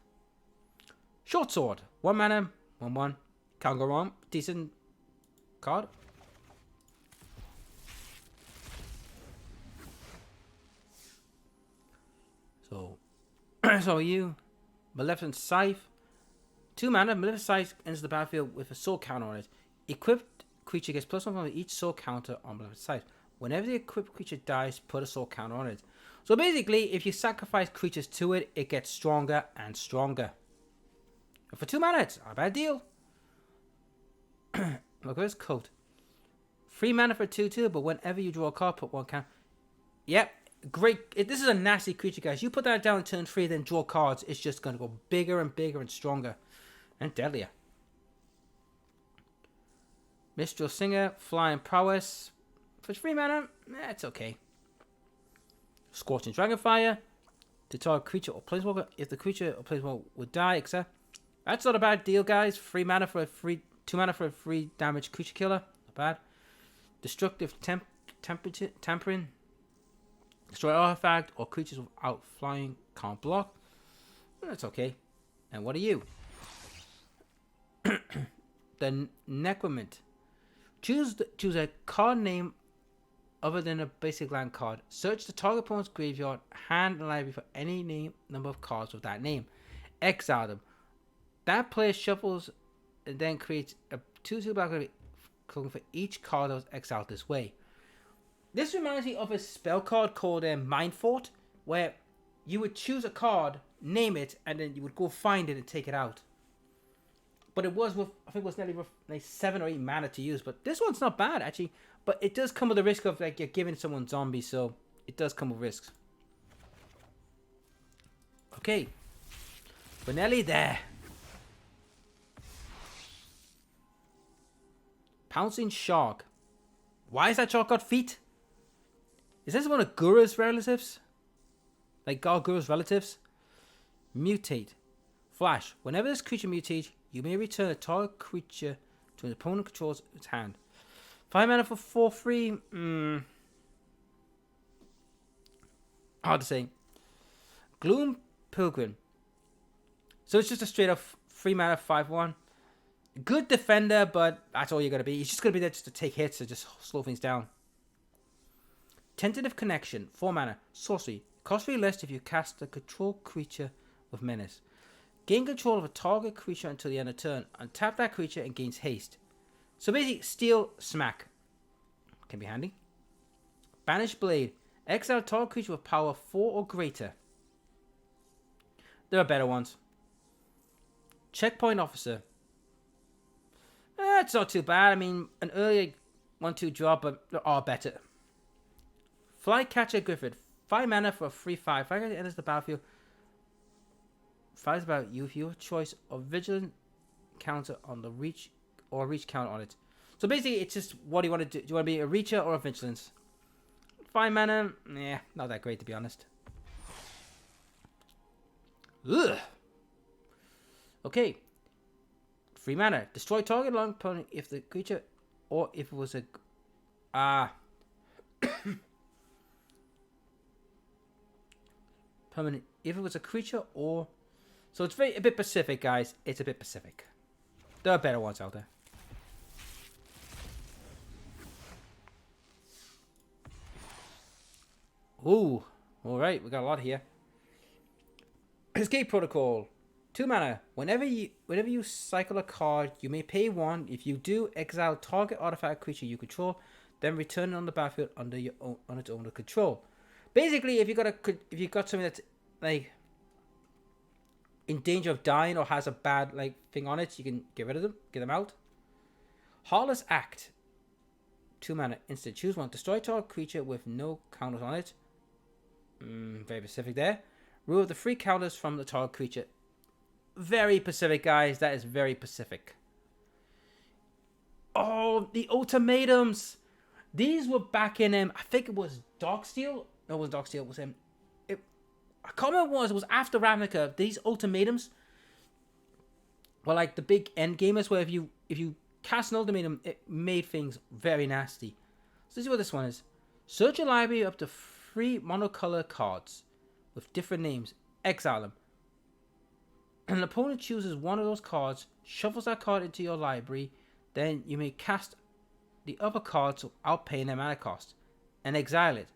Short Sword. 1 mana, 1/1. Can't go wrong. Decent card. So you, Maleficent Scythe. 2 mana, Maleficent Scythe enters the battlefield with a soul counter on it. Equipped creature gets +1 from each soul counter on Maleficent Scythe. Whenever the equipped creature dies, put a soul counter on it. So basically, if you sacrifice creatures to it, it gets stronger and stronger. And for 2 mana, it's not a bad deal. Look at this coat. 3 mana for 2/2, but whenever you draw a card, put 1 counter. Yep, great. This is a nasty creature, guys. You put that down in turn 3, then draw cards. It's just going to go bigger and bigger and stronger. And deadlier. Mistral Singer, Flying Prowess. For 3 mana, it's okay. Scorching Dragonfire. To target creature or planeswalker. If the creature or planeswalker would die, etc. That's not a bad deal, guys. 3 mana for a free, 2 mana for a free damage creature killer. Not bad. Destructive Tampering. Destroy artifact or creatures without flying can't block. That's okay. And what are you? The Necromant. Choose a card name other than a basic land card. Search the target opponent's graveyard, hand, and library for any number of cards with that name. Exile them. That player shuffles and then creates a 2/2 back for each card that was exiled this way. This reminds me of a spell card called Mind Fort, where you would choose a card, name it, and then you would go find it and take it out. But it was with, I think it was nearly like 7 or 8 mana to use. But this one's not bad, actually. But it does come with the risk of like you're giving someone zombies, so it does come with risks. Okay. We're nearly there. Pouncing Shark. Why is that shark got feet? Is this one of Gura's relatives? Like Gargura's relatives? Mutate. Flash. Whenever this creature mutates, you may return a target creature to an opponent controls its hand. 5 mana for 4/3. Hard to say. Gloom Pilgrim. So it's just a straight up 3 mana 5/1. Good defender, but that's all you're going to be. He's just going to be there just to take hits and just slow things down. Tentative Connection. 4 mana. Sorcery. Cost 3 less if you cast a control creature with menace. Gain control of a target creature until the end of turn. Untap that creature and gains haste. So basically, Steel Smack. Can be handy. Banish Blade. Exile target creature with power 4 or greater. There are better ones. Checkpoint Officer. It's not too bad. I mean, an earlier 1/2 drop, but there are better. Flycatcher Griffin. 5 mana for a 3/5. Flycatcher enters the battlefield. Fights about you if your choice of vigilant counter on the reach or reach counter on it. So basically, it's just what do you want to do? Do you want to be a reacher or a vigilance? 5 mana, not that great to be honest. Ugh. Okay. 3 mana. Destroy target long opponent if the creature or if it was a permanent. If it was a creature or so it's a bit Pacific, guys. It's a bit Pacific. There are better ones out there. Ooh, all right, we got a lot here. Escape Protocol. 2 mana. Whenever you cycle a card, you may pay 1. If you do, exile target artifact creature you control, then return it on the battlefield under your own, on its own control. Basically, if you got something that's like in danger of dying or has a bad like thing on it, you can get rid of them, get them out. Heartless Act. 2 mana. Instant. Choose 1. Destroy target creature with no counters on it. Very specific there. Remove the 3 counters from the target creature. Very Pacific, guys. That is very Pacific. Oh, the ultimatums. These were back in I think it was Darksteel. No, it wasn't Darksteel. It was I can't remember what it was. After Ravnica. These ultimatums were like the big end gamers where if you cast an ultimatum, it made things very nasty. So this is what this one is. Search your library up to 3 monocolor cards with different names. Exile them. An opponent chooses one of those cards, shuffles that card into your library, then you may cast the other cards without paying their mana cost, and exile it.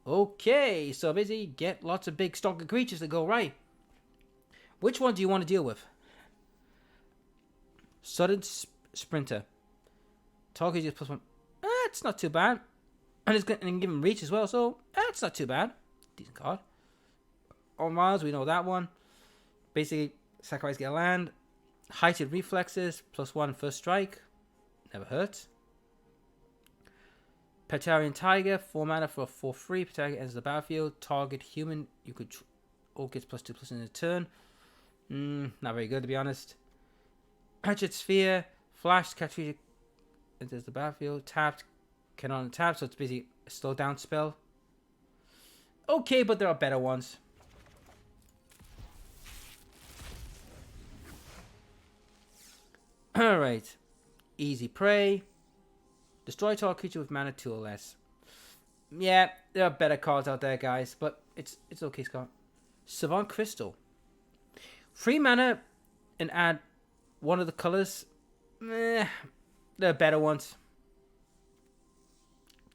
Okay, so basically get lots of big stalker creatures to go right. Which one do you want to deal with? Sudden Sprinter. Target just +1. It's not too bad. And it's going to give him reach as well, so it's not too bad. Decent card. On Miles, we know that one. Basically, sacrifice, get a land. Heightened Reflexes, +1 first strike. Never hurts. Petarian Tiger, 4 mana for a 4/3. Petarian enters the battlefield. Target human you could all gets +2/+2 in a turn. Not very good to be honest. Hatchet Sphere, Flash, catch feature enters the battlefield. Tapped, cannot untap, so it's basically a slow down spell. Okay, but there are better ones. Alright. Easy Prey. Destroy target creature with mana 2 or less. Yeah, there are better cards out there, guys, but it's okay, Scott. Savant Crystal. 3 mana and add one of the colors. There are better ones.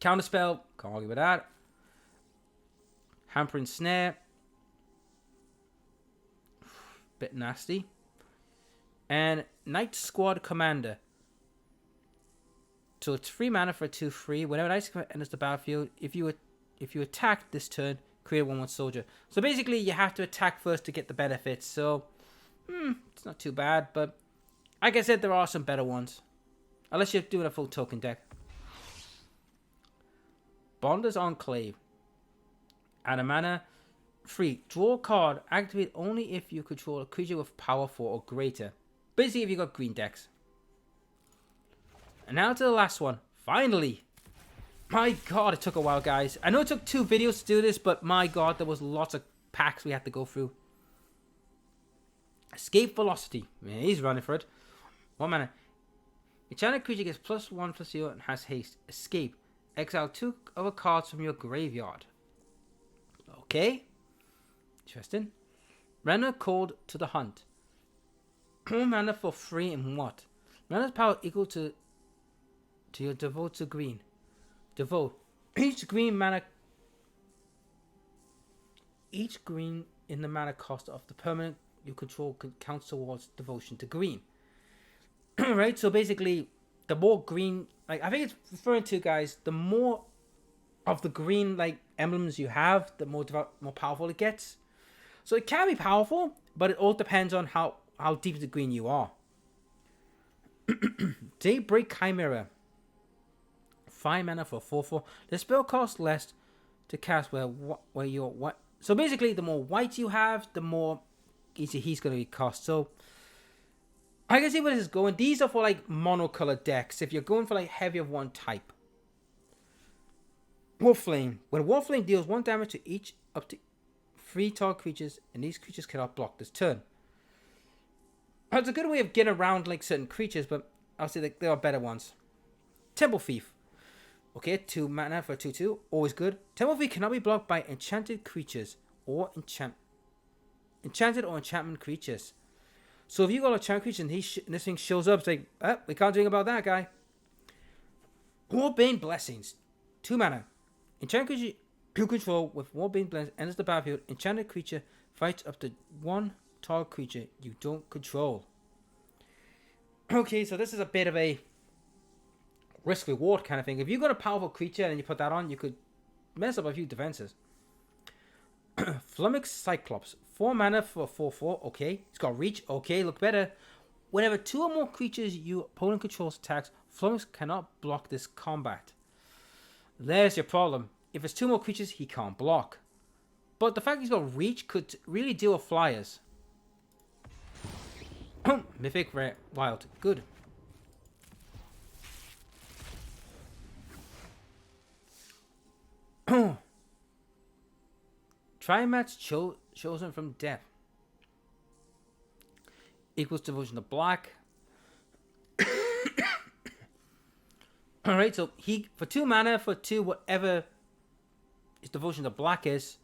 Counterspell, can't argue with that. Hampering Snare. Bit nasty. And Night Squad Commander. So it's 3 mana for a 2/3. Whenever Night Squad enters the battlefield, if you attack this turn, create a 1/1 soldier. So basically, you have to attack first to get the benefits. So it's not too bad, but like I said, there are some better ones. Unless you're doing a full token deck. Bonder's Enclave. Add a mana. 3. Draw a card. Activate only if you control a creature with power 4 or greater. Basically, if you got green decks. And now to the last one. Finally. My god, it took a while, guys. I know it took 2 videos to do this, but my god, there was lots of packs we had to go through. Escape velocity. Yeah, he's running for it. 1 mana. Enchanted creature gets +1/+0 and has haste. Escape. Exile 2 other cards from your graveyard. Okay. Interesting. Renner called to the hunt. 1 mana for free and what? Renner's power equal to your devote to green. Devote. Each green in the mana cost of the permanent you control counts towards devotion to green. Right, so basically, the more green, like I think it's referring to, guys, the more of the green like emblems you have, the more powerful it gets. So it can be powerful, but it all depends on how deep into green you are. Daybreak Chimera. 5 mana for 4/4. The spell costs less to cast where you're what. So basically, the more white you have, the more easy he's going to cost. So I can see where this is going. These are for like monocolored decks. If you're going for like heavy of one type. Warflame. When Warflame deals 1 damage to each up to 3 target creatures, and these creatures cannot block this turn. It's a good way of getting around like certain creatures, but I'll say that there are better ones. Temple Thief. Okay, 2 mana for 2/2. Always good. Temple Thief cannot be blocked by enchanted creatures or enchanted or enchantment creatures. So if you got a enchanted creature and this thing shows up, it's like, we can't do anything about that guy. Warbane Blessings. 2 mana. Enchanted creature you control with Warbane Blessings enters the battlefield. Enchanted creature fights up to 1 target creature you don't control. Okay, so this is a bit of a risk reward kind of thing. If you got a powerful creature and you put that on, you could mess up a few defenses. Flummox Cyclops. 4 mana for 4/4. Okay. It's got reach. Okay, look better. Whenever 2 or more creatures your opponent controls attacks, Flummox cannot block this combat. There's your problem. If it's 2 more creatures, he can't block. But the fact he's got reach could really deal with flyers. Mythic Rare Wild. Good. Trimatch chosen from death. Equals devotion to black. Alright, so he for 2 mana for 2 whatever his devotion to black is.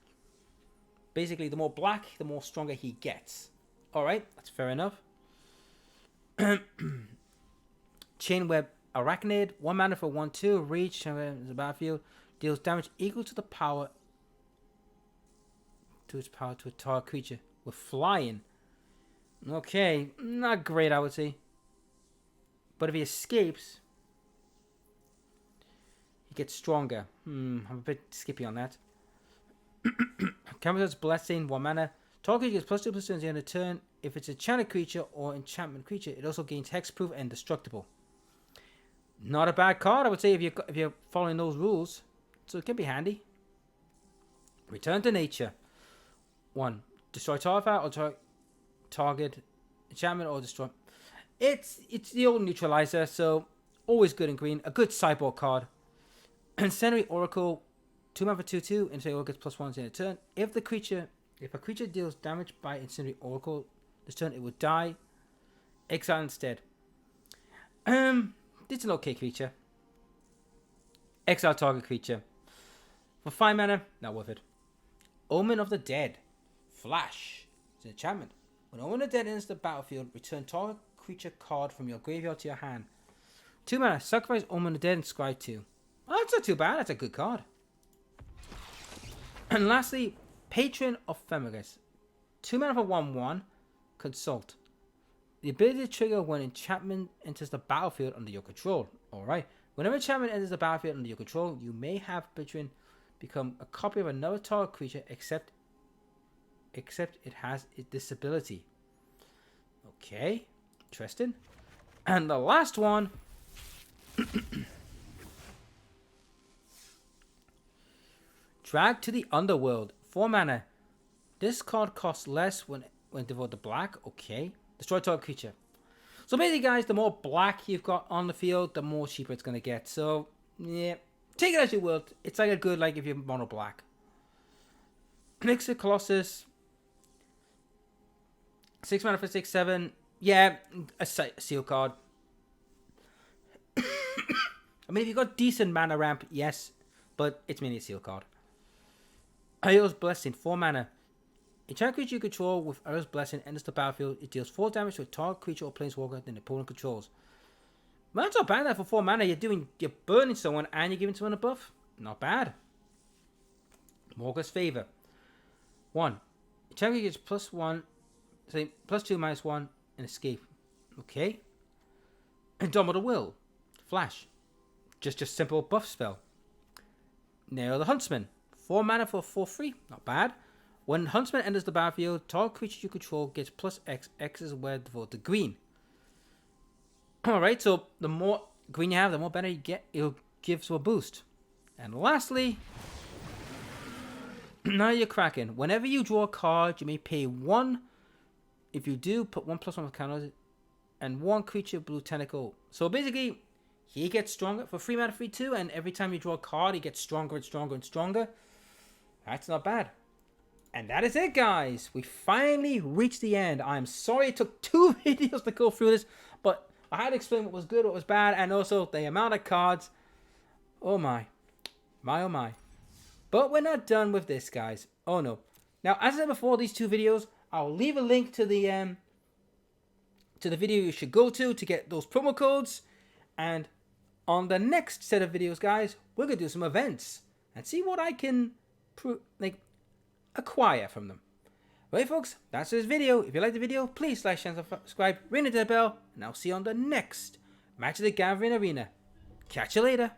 Basically, the more black, the more stronger he gets. Alright, that's fair enough. Chainweb Arachnid. 1 mana for 1/2. Reach in the battlefield. Deals damage equal to the power to its power to a target creature with flying. Okay, not great, I would say. But if he escapes, he gets stronger. I'm a bit skippy on that. Camelot's Blessing, 1 mana. Target creature gets +2/+2 at the end of the turn. If it's a enchanted creature or enchantment creature, it also gains hexproof and indestructible. Not a bad card, I would say, if you're following those rules. So it can be handy. Return to Nature. 1. Destroy target or target enchantment or destroy. It's the old neutralizer, so always good in green. A good sideboard card. Incendiary Oracle. 2 mana for 2/2. Incendiary Oracle gets +1 in a turn. If a creature deals damage by Incendiary Oracle this turn, it would die. Exile instead. It's an okay creature. Exile target creature. For 5 mana, not worth it. Omen of the Dead. Flash. It's an enchantment. When Omen of the Dead enters the battlefield, return target creature card from your graveyard to your hand. 2 mana, sacrifice Omen of the Dead and scry 2. Oh, that's not too bad, that's a good card. And lastly, Patron of Femagus. 2 mana for 1/1. Consult. The ability to trigger when enchantment enters the battlefield under your control. Alright. Whenever enchantment enters the battlefield under your control, you may have Patron become a copy of another target creature except it has this ability. Okay. Interesting. And the last one. Drag to the Underworld. 4 mana. This card costs less when devoted to black. Okay. Destroy target creature. So basically, guys, the more black you've got on the field, the more cheaper it's going to get. So, yeah, Take it as you will. It's like a good, like if you're mono black. Elixir Colossus. 6 mana for 6/7. Yeah, a seal card. I mean, if you got decent mana ramp, yes, but it's mainly a seal card. Aeo's Blessing, 4 mana. A target creature you control with Aeo's Blessing enters the battlefield. It deals 4 damage to a target creature or planeswalker that the opponent controls. Well, that's not bad. That for 4 mana, you're burning someone and you're giving someone a buff. Not bad. Morga's Favor. 1. A target creature gets +1, say +2, -1, and escape. Okay. Indomitable Will. Flash. Just simple buff spell. Nail the Huntsman. 4 mana for 4/3. Not bad. When Huntsman enters the battlefield, target creature you control gets +X. X is where devoted to green. Alright, so the more green you have, the more better you get. It'll give you a boost. And lastly, now you're cracking. Whenever you draw a card, you may pay 1. If you do, put 1/1 with counters and 1 creature blue tentacle. So basically, he gets stronger for 3 mana 3/2, and every time you draw a card, he gets stronger and stronger and stronger. That's not bad. And that is it, guys. We finally reached the end. I'm sorry it took 2 videos to go through this, but I had to explain what was good, what was bad, and also the amount of cards. Oh my. My oh my. But we're not done with this, guys. Oh no. Now, as I said before, these 2 videos, I'll leave a link to the video you should go to get those promo codes. And on the next set of videos, guys, we're going to do some events and see what I can acquire from them. Right, folks, that's this video. If you like the video, please like, share, and subscribe, ring the bell, and I'll see you on the next Magic the Gathering Arena. Catch you later.